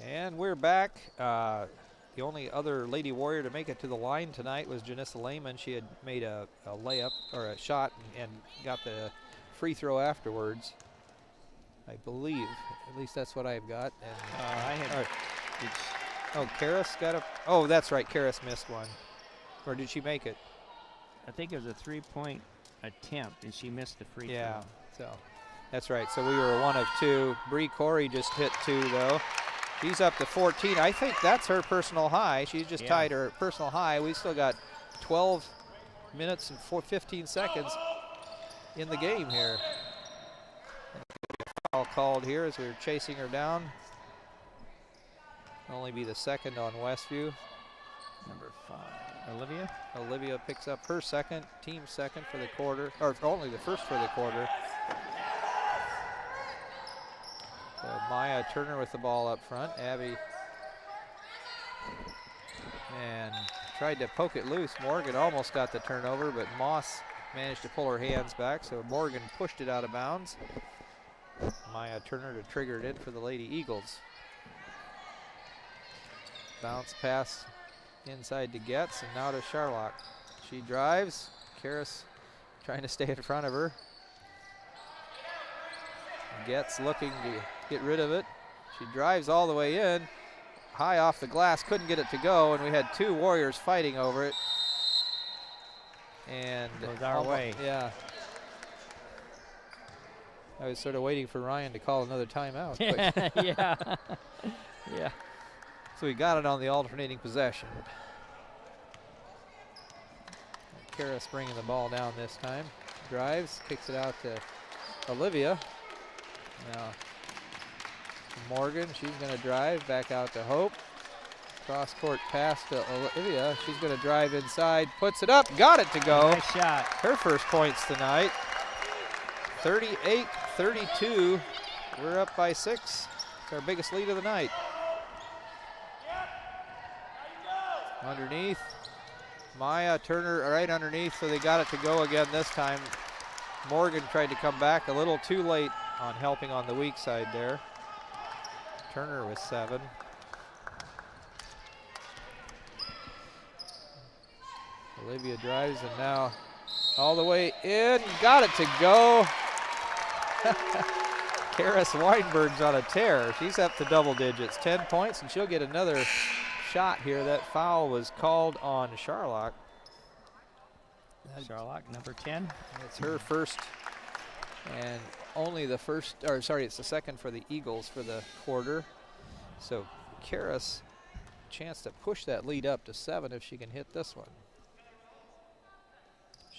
And we're back. The only other Lady Warrior to make it to the line tonight was Janissa Lehman. She had made a layup or a shot and got the free throw afterwards, I believe. At least that's what I've got. And I had. Karis got a. Oh, that's right. Karis missed one. Or did she make it? I think it was a 3-point attempt, and she missed the free throw. Yeah. So that's right. So we were 1 of 2. Bree Corey just hit 2 though. She's up to 14. I think that's her personal high. She's just tied her personal high. We still got 12 minutes and 15 seconds in the game here. Foul called here as we were chasing her down. Only be the second on Westview. Number 5, Olivia. Olivia picks up her second, team second for the quarter, or only the first for the quarter. Maya Turner with the ball up front. Abby and tried to poke it loose. Morgan almost got the turnover, but Moss managed to pull her hands back, so Morgan pushed it out of bounds. Maya Turner to trigger it in for the Lady Eagles. Bounce pass inside to Getz and now to Charlock. She drives. Karis trying to stay in front of her. Getz looking to get rid of it. She drives all the way in. High off the glass, couldn't get it to go, and we had 2 Warriors fighting over it. And goes our way. Yeah. I was sort of waiting for Ryan to call another timeout. Yeah. Yeah. So we got it on the alternating possession. Karis bringing the ball down this time. Drives, kicks it out to Olivia. Now Morgan, she's going to drive back out to Hope. Cross court pass to Olivia. She's going to drive inside, puts it up, got it to go. Nice shot. Her first points tonight. 38-32. We're up by 6. It's our biggest lead of the night. Underneath. Maya Turner right underneath, so they got it to go again this time. Morgan tried to come back a little too late on helping on the weak side there. Turner with 7. Olivia drives and now all the way in, got it to go. Karis Weinberg's on a tear. She's up to double digits, 10 points, and she'll get another shot here. That foul was called on Charlock. Charlock, number 10. It's her first and only the first, or sorry, it's the second for the Eagles for the quarter. So Karis, chance to push that lead up to 7 if she can hit this one.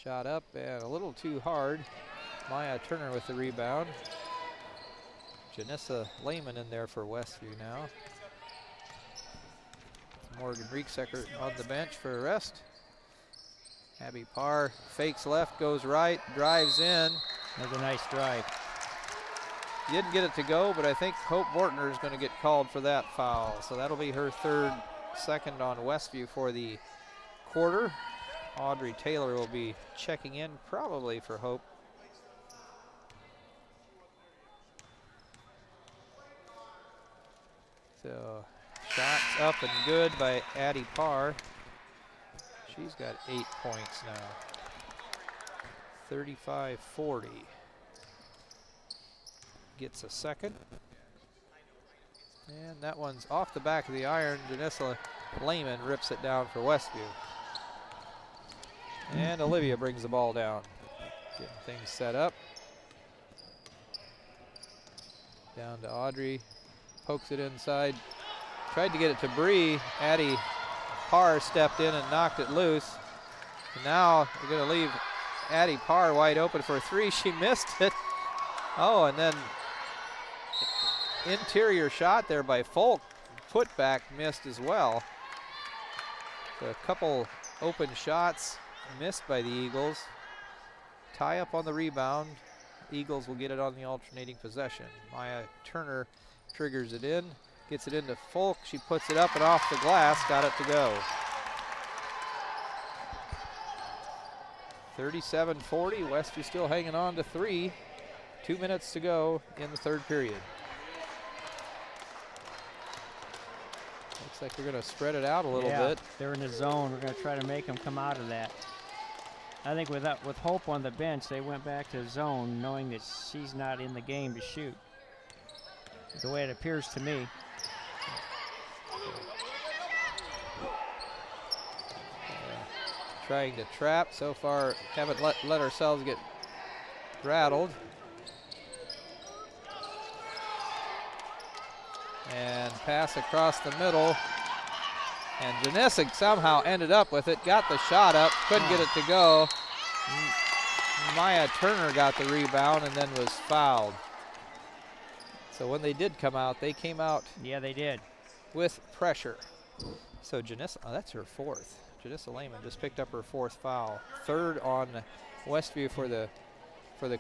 Shot up and a little too hard. Maya Turner with the rebound. Janissa Lehman in there for Westview now. Morgan Rieksecker on the bench for a rest. Abby Parr fakes left, goes right, drives in. That's a nice drive. Didn't get it to go, but I think Hope Bortner is going to get called for that foul. So that'll be her second on Westview for the quarter. Audrey Taylor will be checking in probably for Hope. So shots up and good by Addie Parr. She's got 8 points now. 35-40. Gets a second. And that one's off the back of the iron. Janessa Lehman rips it down for Westview. And Olivia brings the ball down. Getting things set up. Down to Audrey. Pokes it inside. Tried to get it to Bree. Addie Parr stepped in and knocked it loose. And now we're going to leave Addie Parr wide open for a three. She missed it. Oh, and then interior shot there by Folk. Putback missed as well. So a couple open shots missed by the Eagles. Tie up on the rebound. Eagles will get it on the alternating possession. Maya Turner triggers it in, gets it into Folk. She puts it up and off the glass, got it to go. 37-40, Westview still hanging on to 3. 2 minutes to go in the third period. Looks like they're gonna spread it out a little bit. They're in the zone. We're gonna try to make them come out of that. I think with Hope on the bench, they went back to zone knowing that she's not in the game to shoot. The way it appears to me. Trying to trap. So far, haven't let ourselves get rattled. And pass across the middle. And Janessa somehow ended up with it, got the shot up, couldn't get it to go. Maya Turner got the rebound and then was fouled. So when they did come out, they came out. Yeah, they did. With pressure. So Janessa, that's her fourth. Janessa Lehman just picked up her fourth foul. Third on Westview for the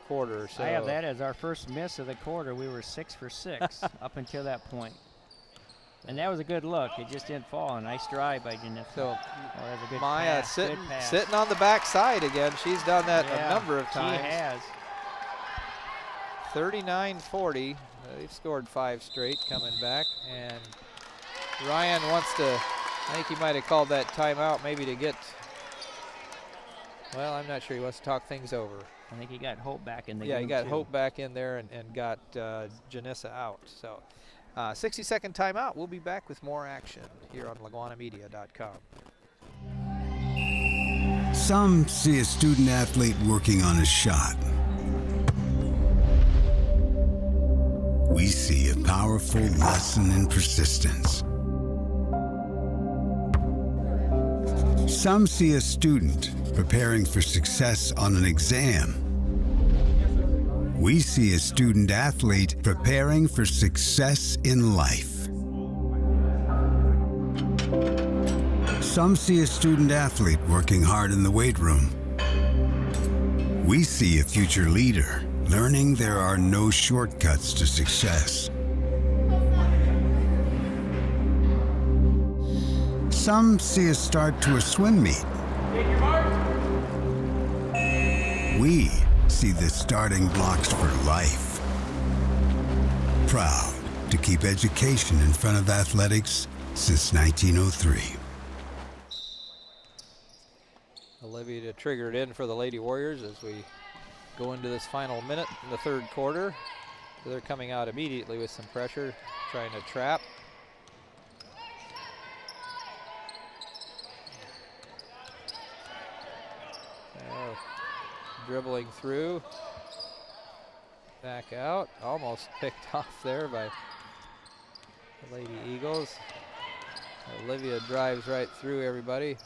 quarter. So I have that as our first miss of the quarter. We were 6 for 6 up until that point. And that was a good look. It just didn't fall. A nice drive by Janessa. So that was a good Maya pass. sitting on the back side again. She's done that a number of times. She has. 39-40. They've scored 5 straight coming back. And Ryan wants to, I think he might have called that timeout maybe to get, well, I'm not sure. He wants to talk things over. I think he got Hope back in the game. Yeah, he got too. Hope back in there and got Janessa out. So 60-second timeout. We'll be back with more action here on LaGuanaMedia.com. Some see a student athlete working on a shot. We see a powerful lesson in persistence. Some see a student preparing for success on an exam. We see a student athlete preparing for success in life. Some see a student athlete working hard in the weight room. We see a future leader learning there are no shortcuts to success. Some see a start to a swim meet. We see the starting blocks for life. Proud to keep education in front of athletics since 1903. Olivia to trigger it in for the Lady Warriors as we go into this final minute in the third quarter. So they're coming out immediately with some pressure, trying to trap. Dribbling through, back out, almost picked off there by the Lady Eagles. Olivia drives right through everybody.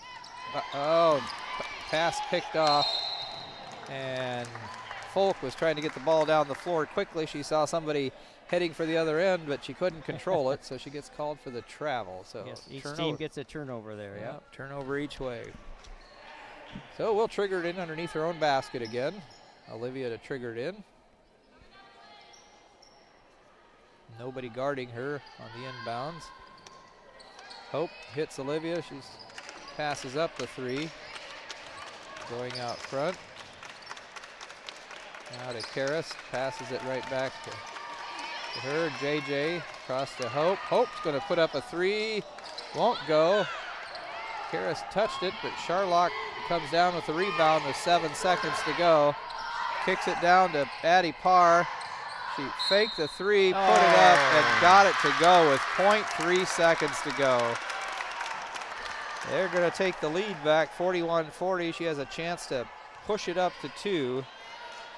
Pass picked off, and Folk was trying to get the ball down the floor quickly. She saw somebody heading for the other end, but she couldn't control it, so she gets called for the travel. So yes, each team gets a turnover there. Yeah, turnover each way. So we'll trigger it in underneath her own basket again. Olivia to trigger it in. Nobody guarding her on the inbounds. Hope hits Olivia. She passes up the three. Going out front. Now to Karis. Passes it right back to her. JJ across to Hope. Hope's going to put up a three. Won't go. Karis touched it, but Charlock comes down with the rebound with 7 seconds to go. Kicks it down to Addie Parr. She faked the three, put it up, and got it to go with 0.3 seconds to go. They're going to take the lead back, 41-40. She has a chance to push it up to 2.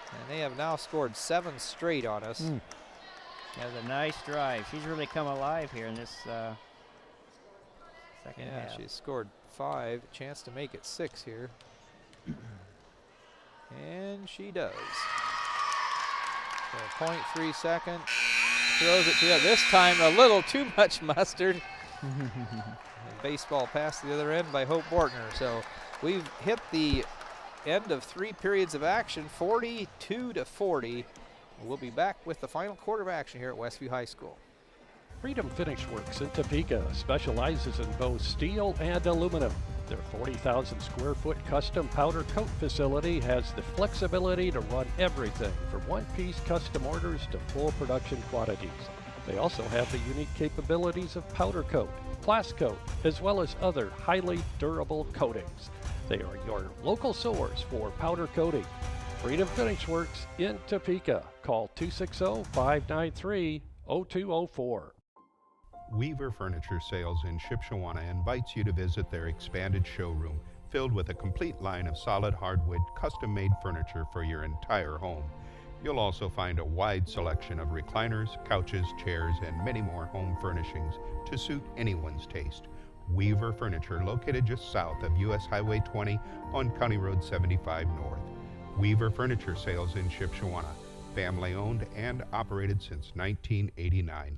And they have now scored 7 straight on us. That was a nice drive. She's really come alive here in this second half. She's scored 5. Chance to make it 6 here. And she does. So 0.3 second. Throws it to it. This time a little too much mustard. And baseball pass to the other end by Hope Bortner. So we've hit the end of 3 periods of action, 42-40. We'll be back with the final quarter of action here at Westview High School. Freedom Finish Works in Topeka specializes in both steel and aluminum. Their 40,000 square foot custom powder coat facility has the flexibility to run everything from one-piece custom orders to full production quantities. They also have the unique capabilities of powder coat, blast coat, as well as other highly durable coatings. They are your local source for powder coating. Freedom Finish Works in Topeka. Call 260-593-0204. Weaver Furniture Sales in Shipshewana invites you to visit their expanded showroom filled with a complete line of solid hardwood, custom-made furniture for your entire home. You'll also find a wide selection of recliners, couches, chairs, and many more home furnishings to suit anyone's taste. Weaver Furniture, located just south of US Highway 20 on County Road 75 North. Weaver Furniture Sales in Shipshewana, family owned and operated since 1989.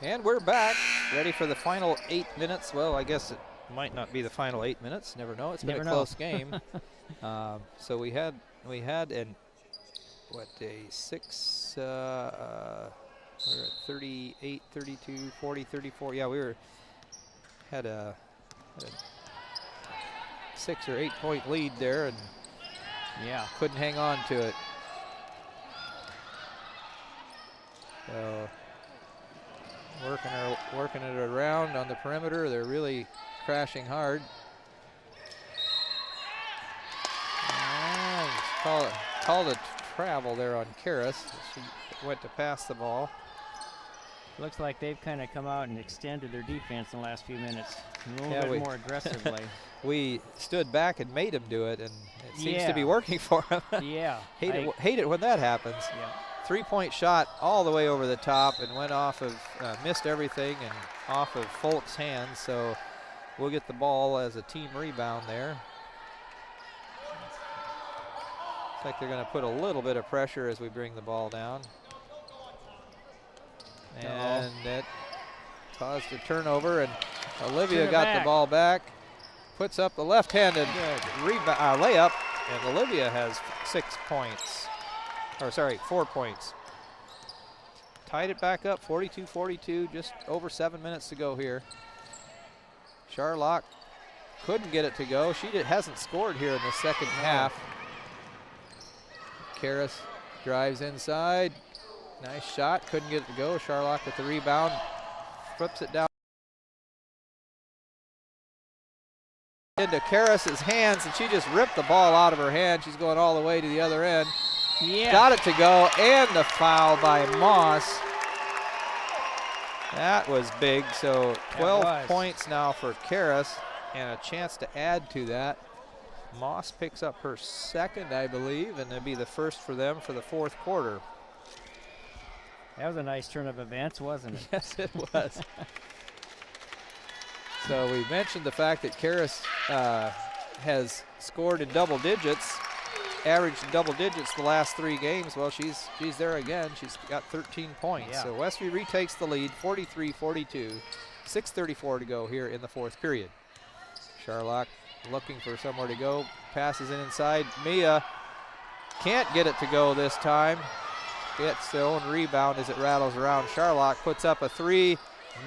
And we're back, ready for the final 8 minutes. Well, I guess it might not be the final 8 minutes. Never know. It's been a close game. So we had an a 6. We're at 38, 32, 40, 34. Yeah, had a 6 or 8 point lead there, and couldn't hang on to it. So working it around on the perimeter. They're really crashing hard. And called a travel there on Karis. She went to pass the ball. Looks like they've kind of come out and extended their defense in the last few minutes a little bit more aggressively. We stood back and made them do it, and it seems to be working for them. Hate it when that happens. Yeah. 3-point shot all the way over the top and went off of, missed everything and off of Folk's hands. So we'll get the ball as a team rebound there. Looks like they're going to put a little bit of pressure as we bring the ball down. And that caused a turnover, and Olivia got the ball back, puts up the left-handed layup, and Olivia has 4 points. Tied it back up, 42-42, just over 7 minutes to go here. Charlock couldn't get it to go. She hasn't scored here in the second half. Karis drives inside. Nice shot, couldn't get it to go. Charlock with the rebound, flips it down into Karis's hands, and she just ripped the ball out of her hand. She's going all the way to the other end. Yeah. Got it to go, and the foul by Moss. That was big, so 12 points now for Karis, and a chance to add to that. Moss picks up her second, I believe, and it'll be the first for them for the fourth quarter. That was a nice turn of events, wasn't it? Yes, it was. So we mentioned the fact that Karis has scored in double digits. averaged double digits the last 3 games. Well, she's there again. She's got 13 points. Yeah. So Westview retakes the lead, 43-42. 6:34 to go here in the 4th period. Charlock looking for somewhere to go. Passes it inside. Mia can't get it to go this time. Gets the own rebound as it rattles around. Charlock puts up a 3.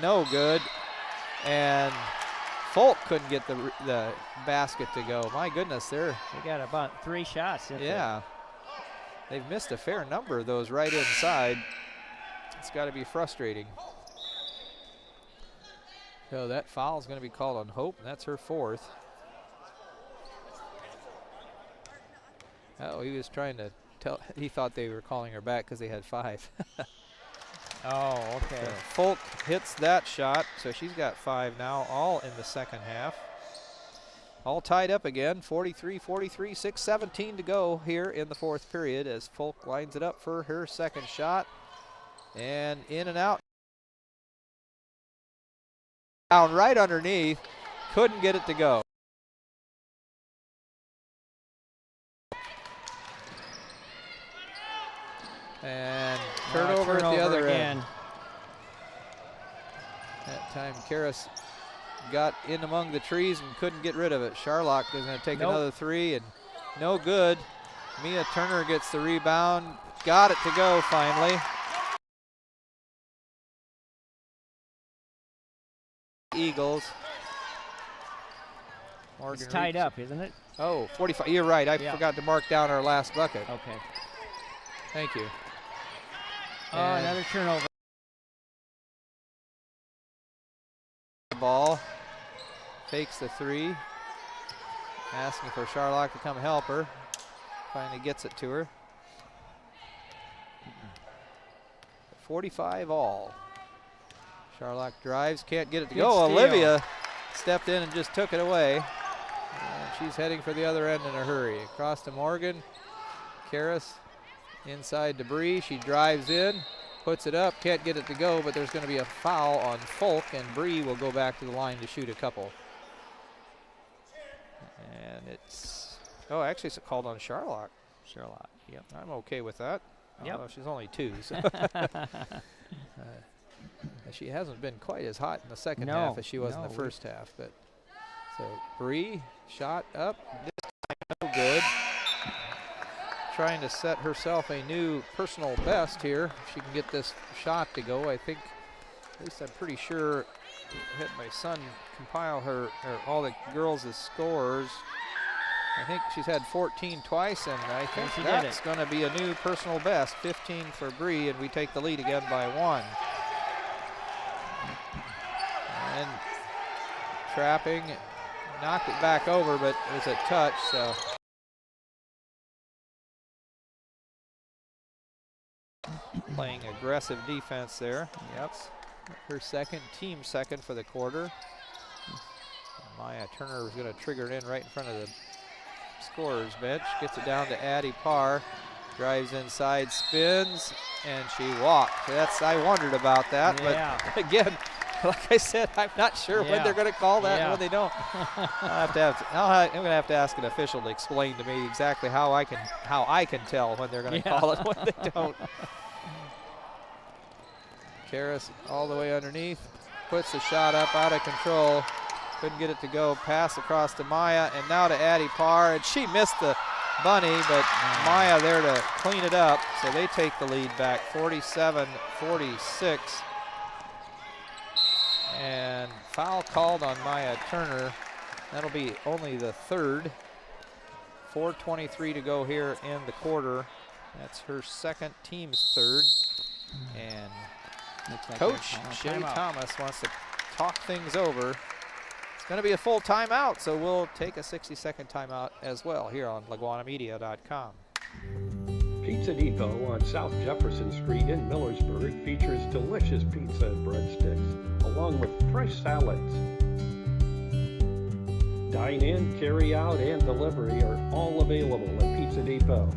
No good. And Folk couldn't get the basket to go. My goodness, they got about 3 shots. Yeah. They've missed a fair number of those right inside. It's got to be frustrating. So that foul is going to be called on Hope, and that's her 4th. Oh, he was trying to tell, he thought they were calling her back because they had 5. Oh, okay. So Folk hits that shot, so she's got 5 now, all in the second half. All tied up again, 43-43, 6:17 to go here in the 4th period as Folk lines it up for her second shot. And in and out. Down right underneath, couldn't get it to go. And turnover at the other end. That time Karras got in among the trees and couldn't get rid of it. Charlock is going to take another 3 and no good. Mia Turner gets the rebound, got it to go finally. Eagles. It's tied up, isn't it? Oh, 45. You're right. I forgot to mark down our last bucket. Okay. Thank you. Oh, another turnover. Ball. Fakes the 3. Asking for Charlock to come help her. Finally gets it to her. 45 all. Charlock drives, can't get it to go. Olivia stepped in and just took it away. And she's heading for the other end in a hurry. Across to Morgan. Karras inside Debris. She drives in, puts it up, can't get it to go, but there's going to be a foul on Folk, and Bree will go back to the line to shoot a couple. And it's, oh, actually it's called on Charlock. Charlock, yep. I'm okay with that. Yep. She's only 2, so. She hasn't been quite as hot in the second half as she was in the first half. But so Bree shot up, this time no good. Trying to set herself a new personal best here. If she can get this shot to go, I think, at least I'm pretty sure, I had my son compile her all the girls' scores. I think she's had 14 twice, and I think that's going to be a new personal best. 15 for Bree, and we take the lead again by 1. And trapping, knocked it back over, but it was a touch, so. Playing aggressive defense there. Yep. Her second, team second for the quarter. Maya Turner was going to trigger it in right in front of the scorer's bench. Gets it down to Addie Parr. Drives inside, spins, and she walked. I wondered about that, but again, like I said, I'm not sure when they're going to call that and when they don't. I'm going to have to ask an official to explain to me exactly how I can tell when they're going to call it when they don't. Karras all the way underneath, puts the shot up out of control. Couldn't get it to go. Pass across to Maya, and now to Addie Parr, and she missed the bunny, but Maya there to clean it up. So they take the lead back, 47-46. And foul called on Maya Turner. That'll be only the 3rd. 4:23 to go here in the quarter. That's her second, team's 3rd. And Coach Shay Thomas wants to talk things over. It's going to be a full timeout, so we'll take a 60-second timeout as well here on LaGuanaMedia.com. Pizza Depot on South Jefferson Street in Millersburg features delicious pizza and breadsticks, along with fresh salads. Dine-in, carry-out, and delivery are all available at Pizza Depot.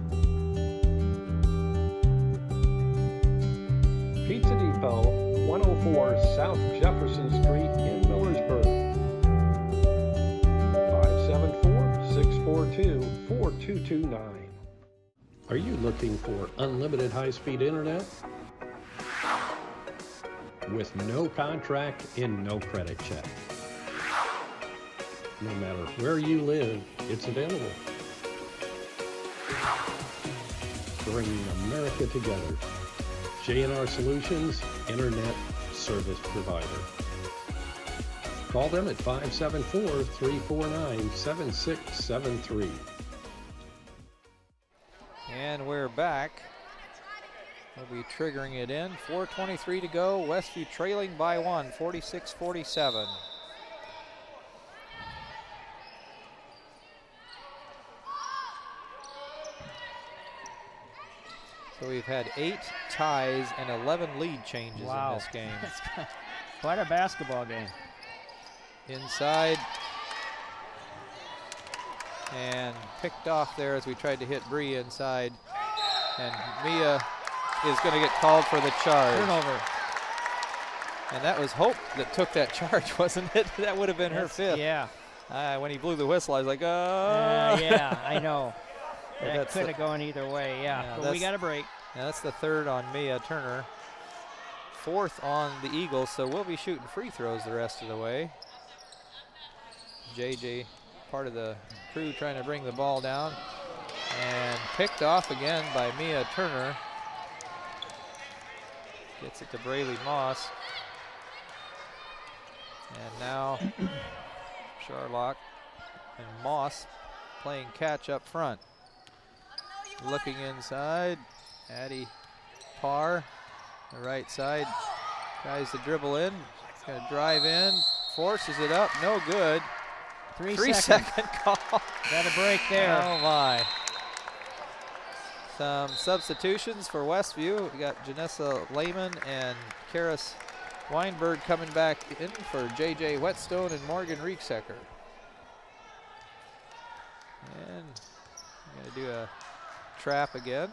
Pizza Depot, 104 South Jefferson Street in Millersburg. 574-642-4229. Are you looking for unlimited high-speed internet? With no contract and no credit check. No matter where you live, it's available. Bringing America together. J&R Solutions, Internet Service Provider. Call them at 574-349-7673. And we're back. We'll be triggering it in. 4:23 to go. Westview trailing by 1, 46-47. So we've had 8 ties and 11 lead changes in this game. Quite a basketball game. Inside. And picked off there as we tried to hit Bree inside. And Mia is going to get called for the charge. Turnover. And that was Hope that took that charge, wasn't it? That would have been her 5th. Yeah. When he blew the whistle, I was like, yeah, I know. That That's could have gone either way, yeah. But we got a break. Now that's the 3rd on Mia Turner. 4th on the Eagles, so we'll be shooting free throws the rest of the way. JJ, part of the crew, trying to bring the ball down. And picked off again by Mia Turner. Gets it to Braylee Moss. And now Charlock and Moss playing catch up front. Looking inside, Addie Parr, the right side, tries to dribble in, going to drive in, forces it up, no good. 3-second call. Got a break there. Oh my. Some substitutions for Westview. We got Janessa Lehman and Karis Weinberg coming back in for JJ Whetstone and Morgan Rieksecker. And I'm going to do a trap again.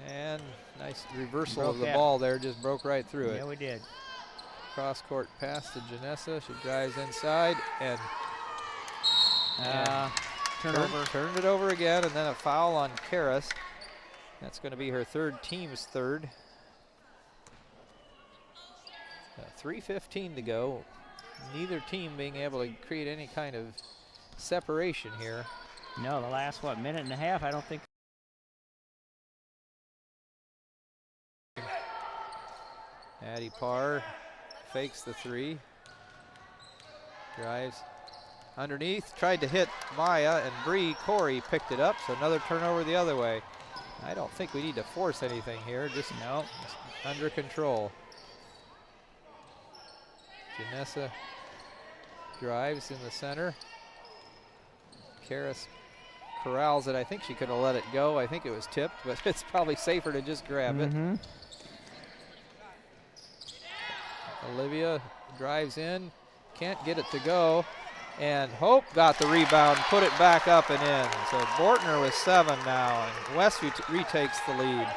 And nice reversal of the ball there, just broke right through it. Yeah, we did. Cross court pass to Janessa. She drives inside and turned it over again, and then a foul on Karis. That's going to be her team's third. 3:15 to go. Neither team being able to create any kind of separation here. No, the last, minute and a half, I don't think. Addie Parr fakes the 3. Drives underneath, tried to hit Maya, and Bree Corey picked it up, so another turnover the other way. I don't think we need to force anything here, just under control. Janessa drives in the center. Karis corrals it. I think she could have let it go. I think it was tipped, but it's probably safer to just grab it. Olivia drives in, can't get it to go, and Hope got the rebound, put it back up and in. So Bortner with 7 now, and Westview retakes the lead.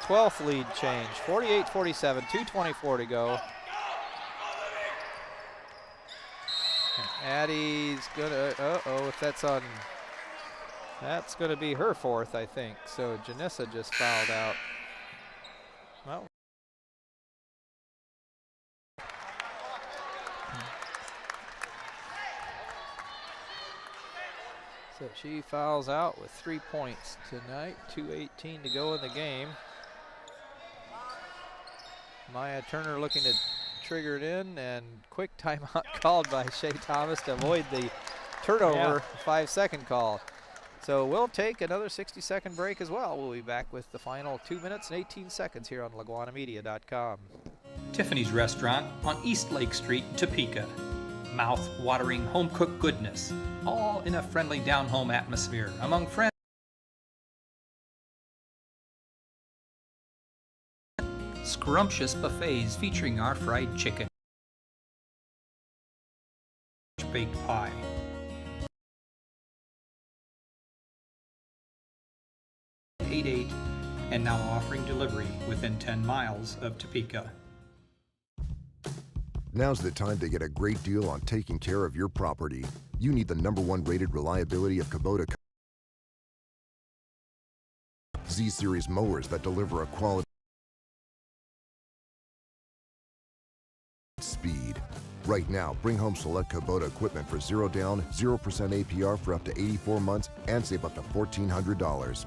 12th lead change, 48-47, 2:24 to go. Addie's gonna, if that's on, that's gonna be her 4th, I think. So Janessa just fouled out. Well. So she fouls out with 3 points tonight, 2:18 to go in the game. Maya Turner looking to trigger it in, and quick timeout called by Shea Thomas to avoid the turnover 5-second call. So we'll take another 60-second break as well. We'll be back with the final 2 minutes and 18 seconds here on LaGwanaMedia.com. Tiffany's Restaurant on East Lake Street, Topeka. Mouth-watering home-cooked goodness, all in a friendly down-home atmosphere among friends. Scrumptious buffets featuring our fried chicken, baked pie, and now offering delivery within 10 miles of Topeka. Now's the time to get a great deal on taking care of your property. You need the #1 rated reliability of Kubota Z-Series mowers that deliver a quality speed. Right now, bring home select Kubota equipment for 0 down, 0% APR for up to 84 months and save up to $1,400.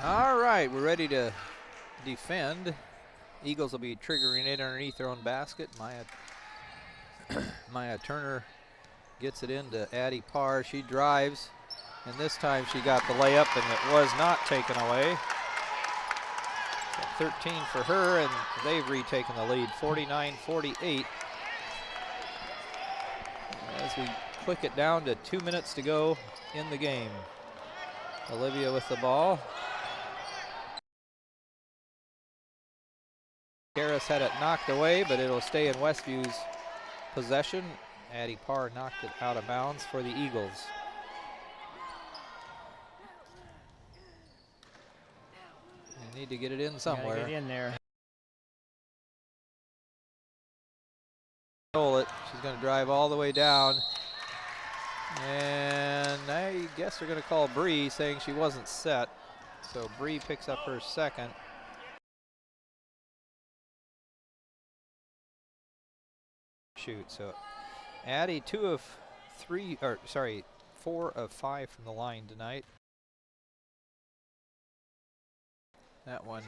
All right, we're ready to defend. Eagles will be triggering it underneath their own basket. Maya Turner gets it into Addie Parr. She drives, and this time she got the layup, and it was not taken away. 13 for her, and they've retaken the lead, 49-48. As we click it down to 2 minutes to go in the game. Olivia with the ball. Harris had it knocked away, but it'll stay in Westview's possession. Addie Parr knocked it out of bounds for the Eagles. They need to get it in somewhere. Get in there. Stole it. She's going to drive all the way down. And I guess they're going to call Bree, saying she wasn't set. So Bree picks up her second. Shoot, so Addie 4 of 5 from the line tonight. That one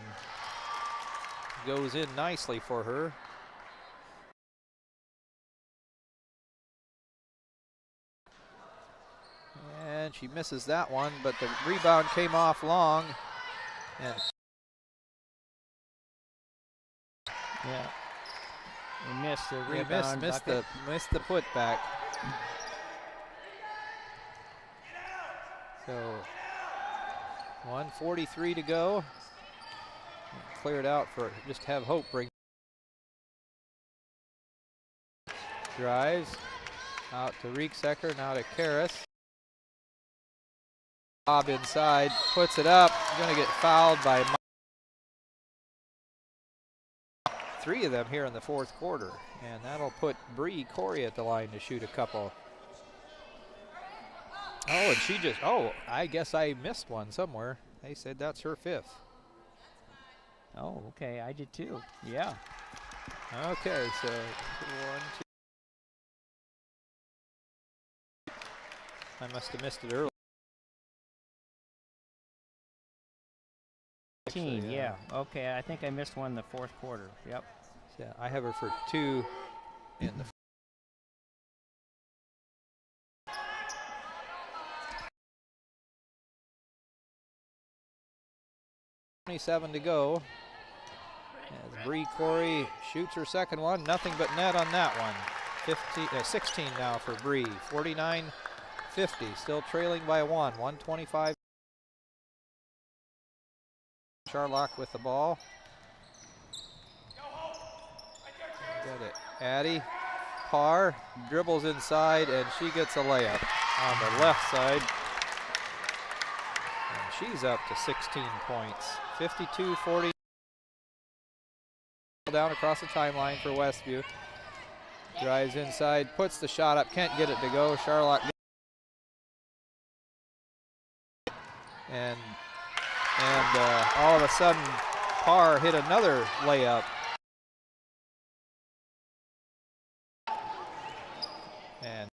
goes in nicely for her. And she misses that one, but the rebound came off long. And yeah. We missed the rebound. Missed the putback. So 1:43 to go. Clear it out for just have hope bring. Drives out to Rieksecker, now to Karras. Bob inside, puts it up. Going to get fouled by 3 of them here in the fourth quarter, and that'll put Bree Corey at the line to shoot a couple. Oh, and she just, I guess I missed one somewhere. They said that's her 5th. Oh, okay, I did too, yeah. Okay, so 1, 2. I must have missed it early. Yeah, okay, I think I missed one in the fourth quarter, yep. Yeah, I have her for 2 in the 27 to go. As Bree Corey shoots her second one, nothing but net on that one. 16 now for Bree, 49-50, still trailing by 1, 1:25. Charlock with the ball. Got it. Addie Parr dribbles inside, and she gets a layup on the left side. And she's up to 16 points. 52-40. Down across the timeline for Westview. Drives inside, puts the shot up, can't get it to go. Charlock. And all of a sudden, Parr hit another layup. And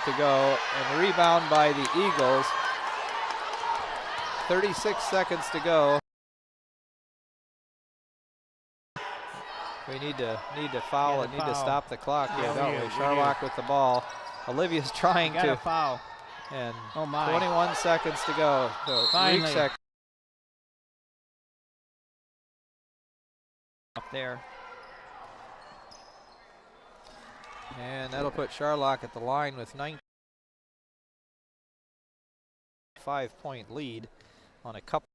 to go, and rebound by the Eagles. 36 seconds to go. We need to foul it, need to stop the clock here, don't we? Charlock with the ball. Olivia's trying to foul. And oh my. 21 seconds to go. So finally. Rieksecker up there. And that'll put Charlock at the line with 5-point lead on a couple.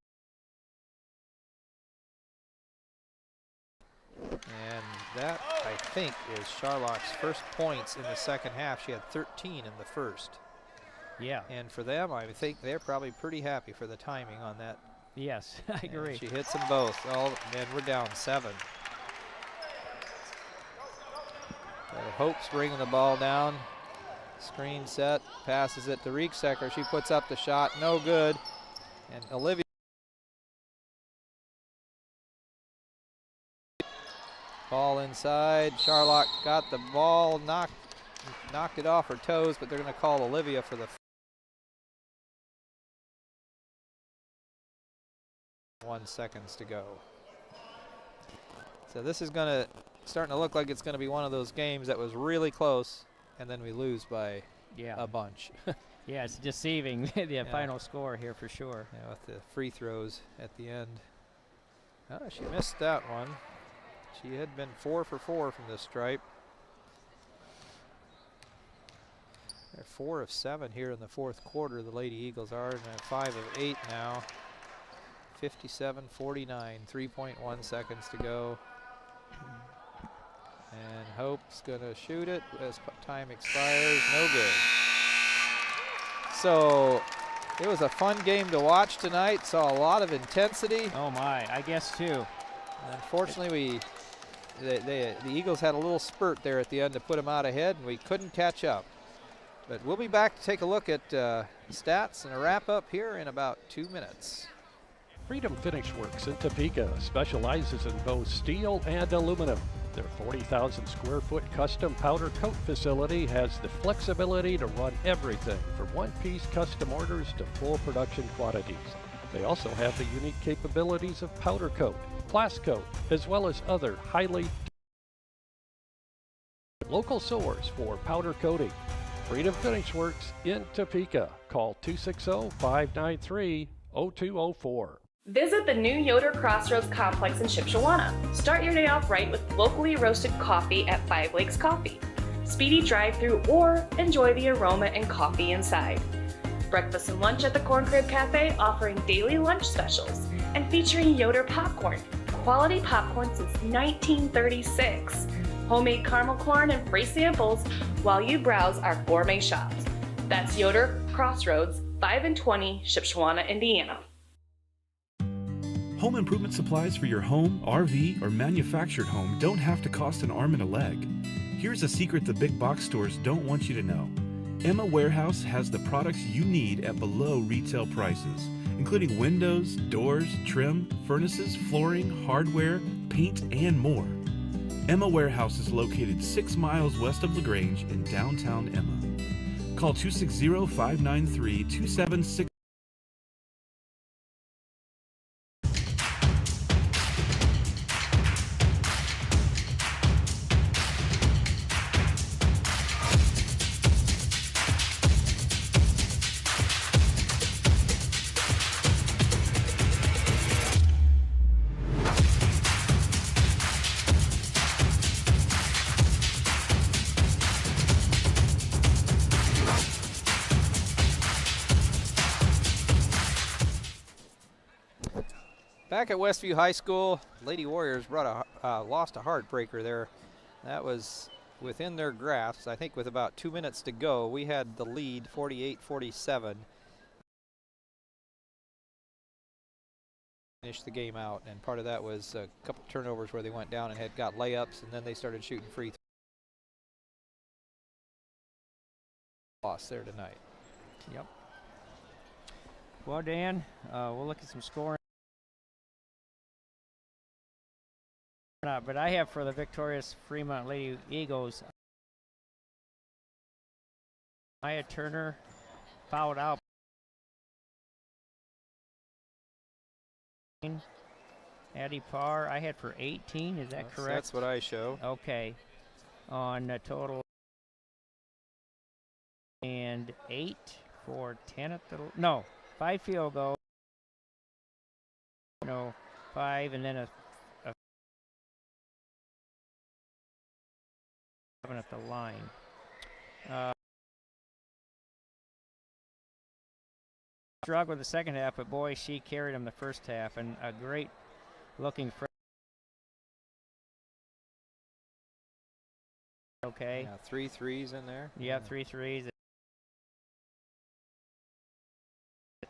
And that, I think, is Charlock's first points in the second half. She had 13 in the first. Yeah. And for them, I think they're probably pretty happy for the timing on that. Yes, I agree. And she hits them both. And we're down 7. Hope's bringing the ball down. Screen set, passes it to Rieksecker. She puts up the shot, no good. And Olivia ball inside. Charlotte got the ball, knocked it off her toes, but they're going to call Olivia for the 1 seconds to go. So this is starting to look like it's going to be one of those games that was really close, and then we lose by a bunch. Yeah, it's deceiving, the final score here for sure. Yeah, with the free throws at the end. Oh, she missed that one. She had been 4 for 4 from the stripe. They're 4 of 7 here in the fourth quarter, the Lady Eagles are, and they're 5 of 8 now. 57-49, 3.1 seconds to go. And Hope's gonna shoot it as time expires, no good. So it was a fun game to watch tonight, saw a lot of intensity. Oh my, I guess too. Unfortunately, the Eagles had a little spurt there at the end to put them out ahead, and we couldn't catch up. But we'll be back to take a look at stats and a wrap-up here in about 2 minutes. Freedom Finish Works in Topeka specializes in both steel and aluminum. Their 40,000 square foot custom powder coat facility has the flexibility to run everything from one-piece custom orders to full production quantities. They also have the unique capabilities of powder coat, blast coat, as well as other highly local source for powder coating. Freedom Finish Works in Topeka. Call 260-593-0204. Visit the new Yoder Crossroads Complex in Shipshewana. Start your day off right with locally roasted coffee at 5 Lakes Coffee. Speedy drive-through or enjoy the aroma and coffee inside. Breakfast and lunch at the Corn Crib Cafe offering daily lunch specials and featuring Yoder popcorn. Quality popcorn since 1936. Homemade caramel corn and free samples while you browse our gourmet shops. That's Yoder Crossroads, 5 and 20, Shipshewana, Indiana. Home improvement supplies for your home, RV, or manufactured home don't have to cost an arm and a leg. Here's a secret the big box stores don't want you to know. Emma Warehouse has the products you need at below retail prices, including windows, doors, trim, furnaces, flooring, hardware, paint, and more. Emma Warehouse is located 6 miles west of LaGrange in downtown Emma. Call 260-593-2760. Back at Westview High School, Lady Warriors lost a heartbreaker there. That was within their grasp. I think with about 2 minutes to go, we had the lead 48-47. Finished the game out, and part of that was a couple turnovers where they went down and got layups, and then they started shooting free throws. Lost there tonight. Yep. Well, Dan, we'll look at some scoring. But I have for the victorious Fremont Lady Eagles, Maya Turner fouled out. Addie Parr, I had for 18, is that correct? That's what I show. Okay. On a total. And 8 for 10 at the, no, 5 field goals. No, 5 and then a 7 at the line. Struggled with the second half, but boy, she carried him the first half, and a great looking freshman. Okay. Yeah, 3 threes in there. Yeah, 3 threes.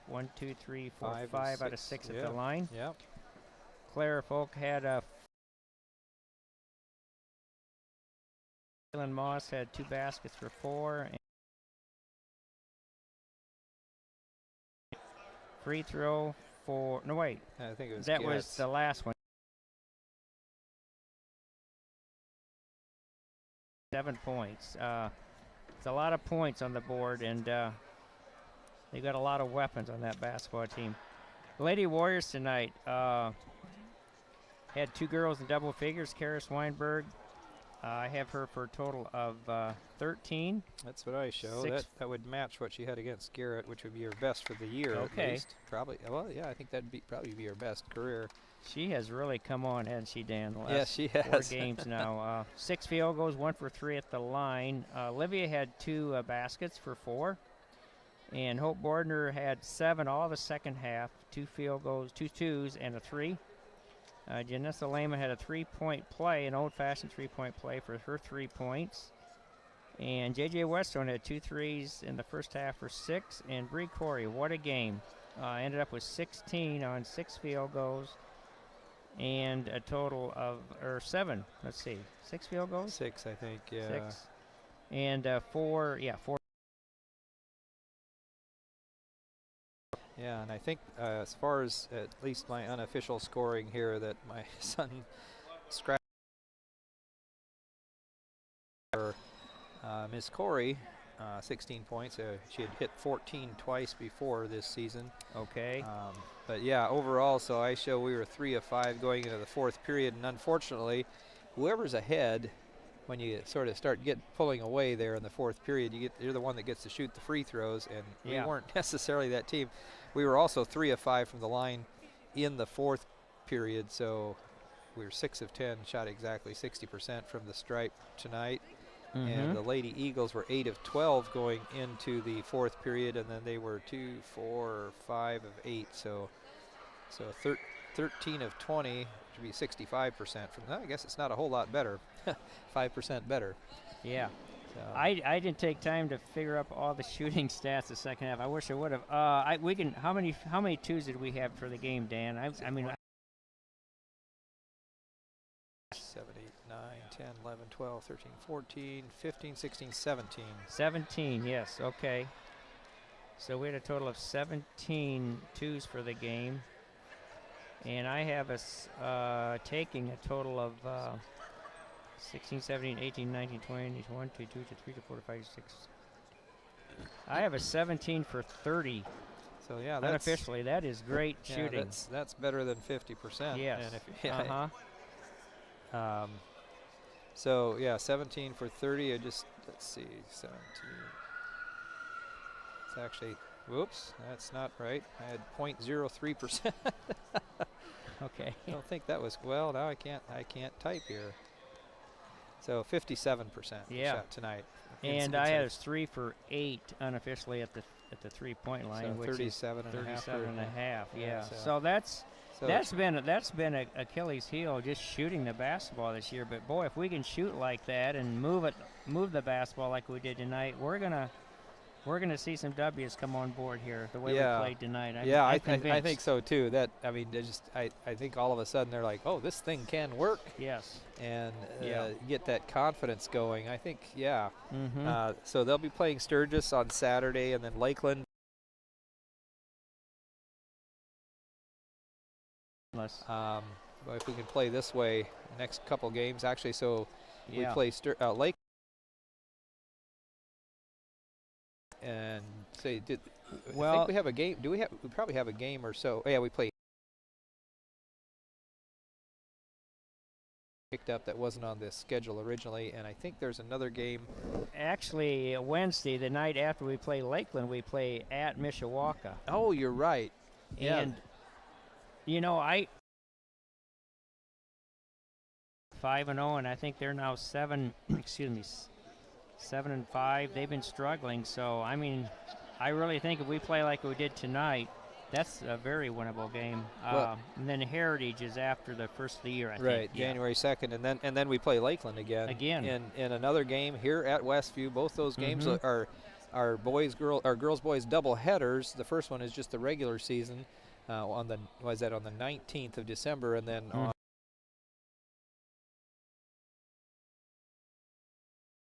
1, 2, 3, 4, 5 out of 6 at the line. Yep. Clara Folk had a Jalen Moss had 2 baskets for 4. And free throw for, no wait, I think it was that was Getz. the last one. 7 points. It's a lot of points on the board, and they got a lot of weapons on that basketball team. The Lady Warriors tonight had 2 girls in double figures. Karis Weinberg, I have her for a total of 13. That's what I show. That would match what she had against Garrett, which would be her best for the year. Okay. At least. Probably. Well, yeah, I think that'd probably be her best career. She has really come on, hasn't she, Dan? The last Yes, she 4 has. games now. 6 field goals, 1 for 3 at the line. Olivia had 2 baskets for 4. And Hope Bordner had 7 all the second half, 2 field goals, 2 twos, and a 3. Janessa Lehman had a 3-point play, an old-fashioned 3-point play for her 3 points. And J.J. Westone had 2 threes in the first half for 6. And Bree Corey, what a game. Ended up with 16 on 6 field goals and a total of, or 7, let's see, 6 field goals? 6, I think, yeah. 6. And 4. Yeah, and I think as far as at least my unofficial scoring here, that my son scratched for Miss Corey, 16 points. She had hit 14 twice before this season. Okay. But yeah, overall, so I show we were 3 of 5 going into the 4th period, and unfortunately, whoever's ahead, when you sort of start pulling away there in the 4th period, you're the one that gets to shoot the free throws, and we weren't necessarily that team. We were also 3 of 5 from the line in the 4th period, so we were 6 of 10, shot exactly 60% from the stripe tonight. And the Lady Eagles were 8 of 12 going into the 4th period, and then they were 2, 4, 5 of 8, so 13 of 20, which would be 65% from that. I guess it's not a whole lot better, 5% better. Yeah. So. I didn't take time to figure up all the shooting stats the second half. I wish I would have. How many twos did we have for the game, Dan? I mean. 7, 8, 9, 10, 11, 12, 13, 14, 15, 16, 17. 17, yes, okay. So we had a total of 17 twos for the game. And I have us taking a total of 16, 17, 18, 19, 20, 21, 22, 23, 24, 25, 26. I have a 17 for 30. So yeah, unofficially, that is great shooting. That's better than 50%. Yes. And so yeah, 17 for 30. Let's see, 17. It's actually, whoops, that's not right. I had 0.03%. Okay. I don't think that was, well, now I can't type here. So 57% shot tonight. And I had 3 for 8 unofficially at the 3-point line, so which 37 is and 37 and a half. Yeah. So that's been an Achilles heel, just shooting the basketball this year. But boy, if we can shoot like that and move the basketball like we did tonight, we're gonna see some W's come on board here. The way we played tonight. I think so too. That I mean, I think all of a sudden they're like, oh, this thing can work. Yes. And get that confidence going. I think Mm-hmm. so they'll be playing Sturgis on Saturday, and then Lakeland. But if we can play this way, next couple games actually. So we play Lake. And say, I think we have a game. We probably have a game or so. Oh, yeah, we play. Picked up that wasn't on the schedule originally, and I think there's another game. Actually, Wednesday, the night after we play Lakeland, we play at Mishawaka. Oh, you're right. And I 5-0, and I think they're now 7 and 5. They've been struggling, so I mean, I really think if we play like we did tonight, that's a very winnable game. And then Heritage is after the first of the year, I think. Right, January 2nd, and then we play Lakeland again. In another game here at Westview. Both those games are girls boys double headers. The first one is just the regular season on the 19th of December, and then on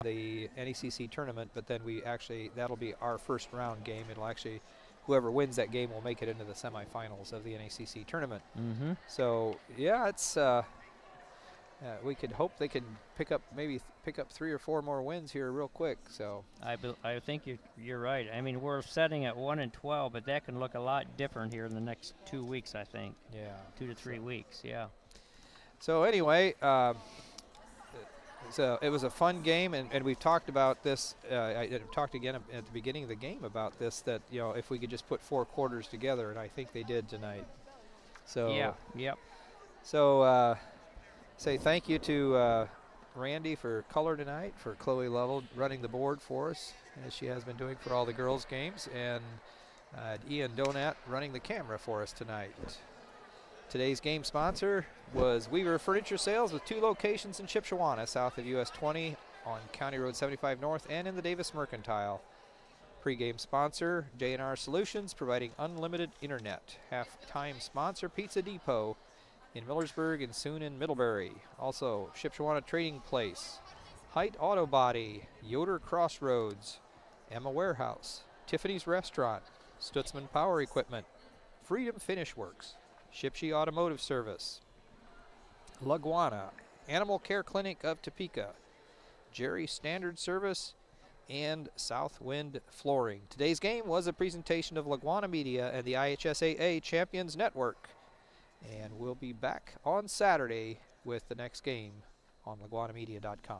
the NECC tournament, but then that'll be our first round game. It'll actually, whoever wins that game will make it into the semifinals of the NECC tournament. Mm-hmm. So yeah, it's we could hope they can pick up 3 or 4 more wins here real quick. So I think you're right. I mean, we're setting at 1-12, but that can look a lot different here in the next 2 weeks, I think. Yeah, 2 to 3 weeks. Yeah. So anyway, so it was a fun game, and we've talked about this. I talked again at the beginning of the game about this, that if we could just put 4 quarters together, and I think they did tonight. So yeah, yep. So say thank you to Randy for color tonight, for Chloe Lovell running the board for us, as she has been doing for all the girls' games, and Ian Donat running the camera for us tonight. Today's game sponsor was Weaver Furniture Sales, with 2 locations in Shipshewana, south of US 20 on County Road 75 North and in the Davis Mercantile. Pregame sponsor, J&R Solutions, providing unlimited internet. Halftime sponsor, Pizza Depot in Millersburg and soon in Middlebury. Also, Shipshewana Trading Place, Height Auto Body, Yoder Crossroads, Emma Warehouse, Tiffany's Restaurant, Stutzman Power Equipment, Freedom Finish Works, Shipshe Automotive Service, LaGwana, Animal Care Clinic of Topeka, Jerry Standard Service, and Southwind Flooring. Today's game was a presentation of LaGwana Media and the IHSAA Champions Network. And we'll be back on Saturday with the next game on LaGuanaMedia.com.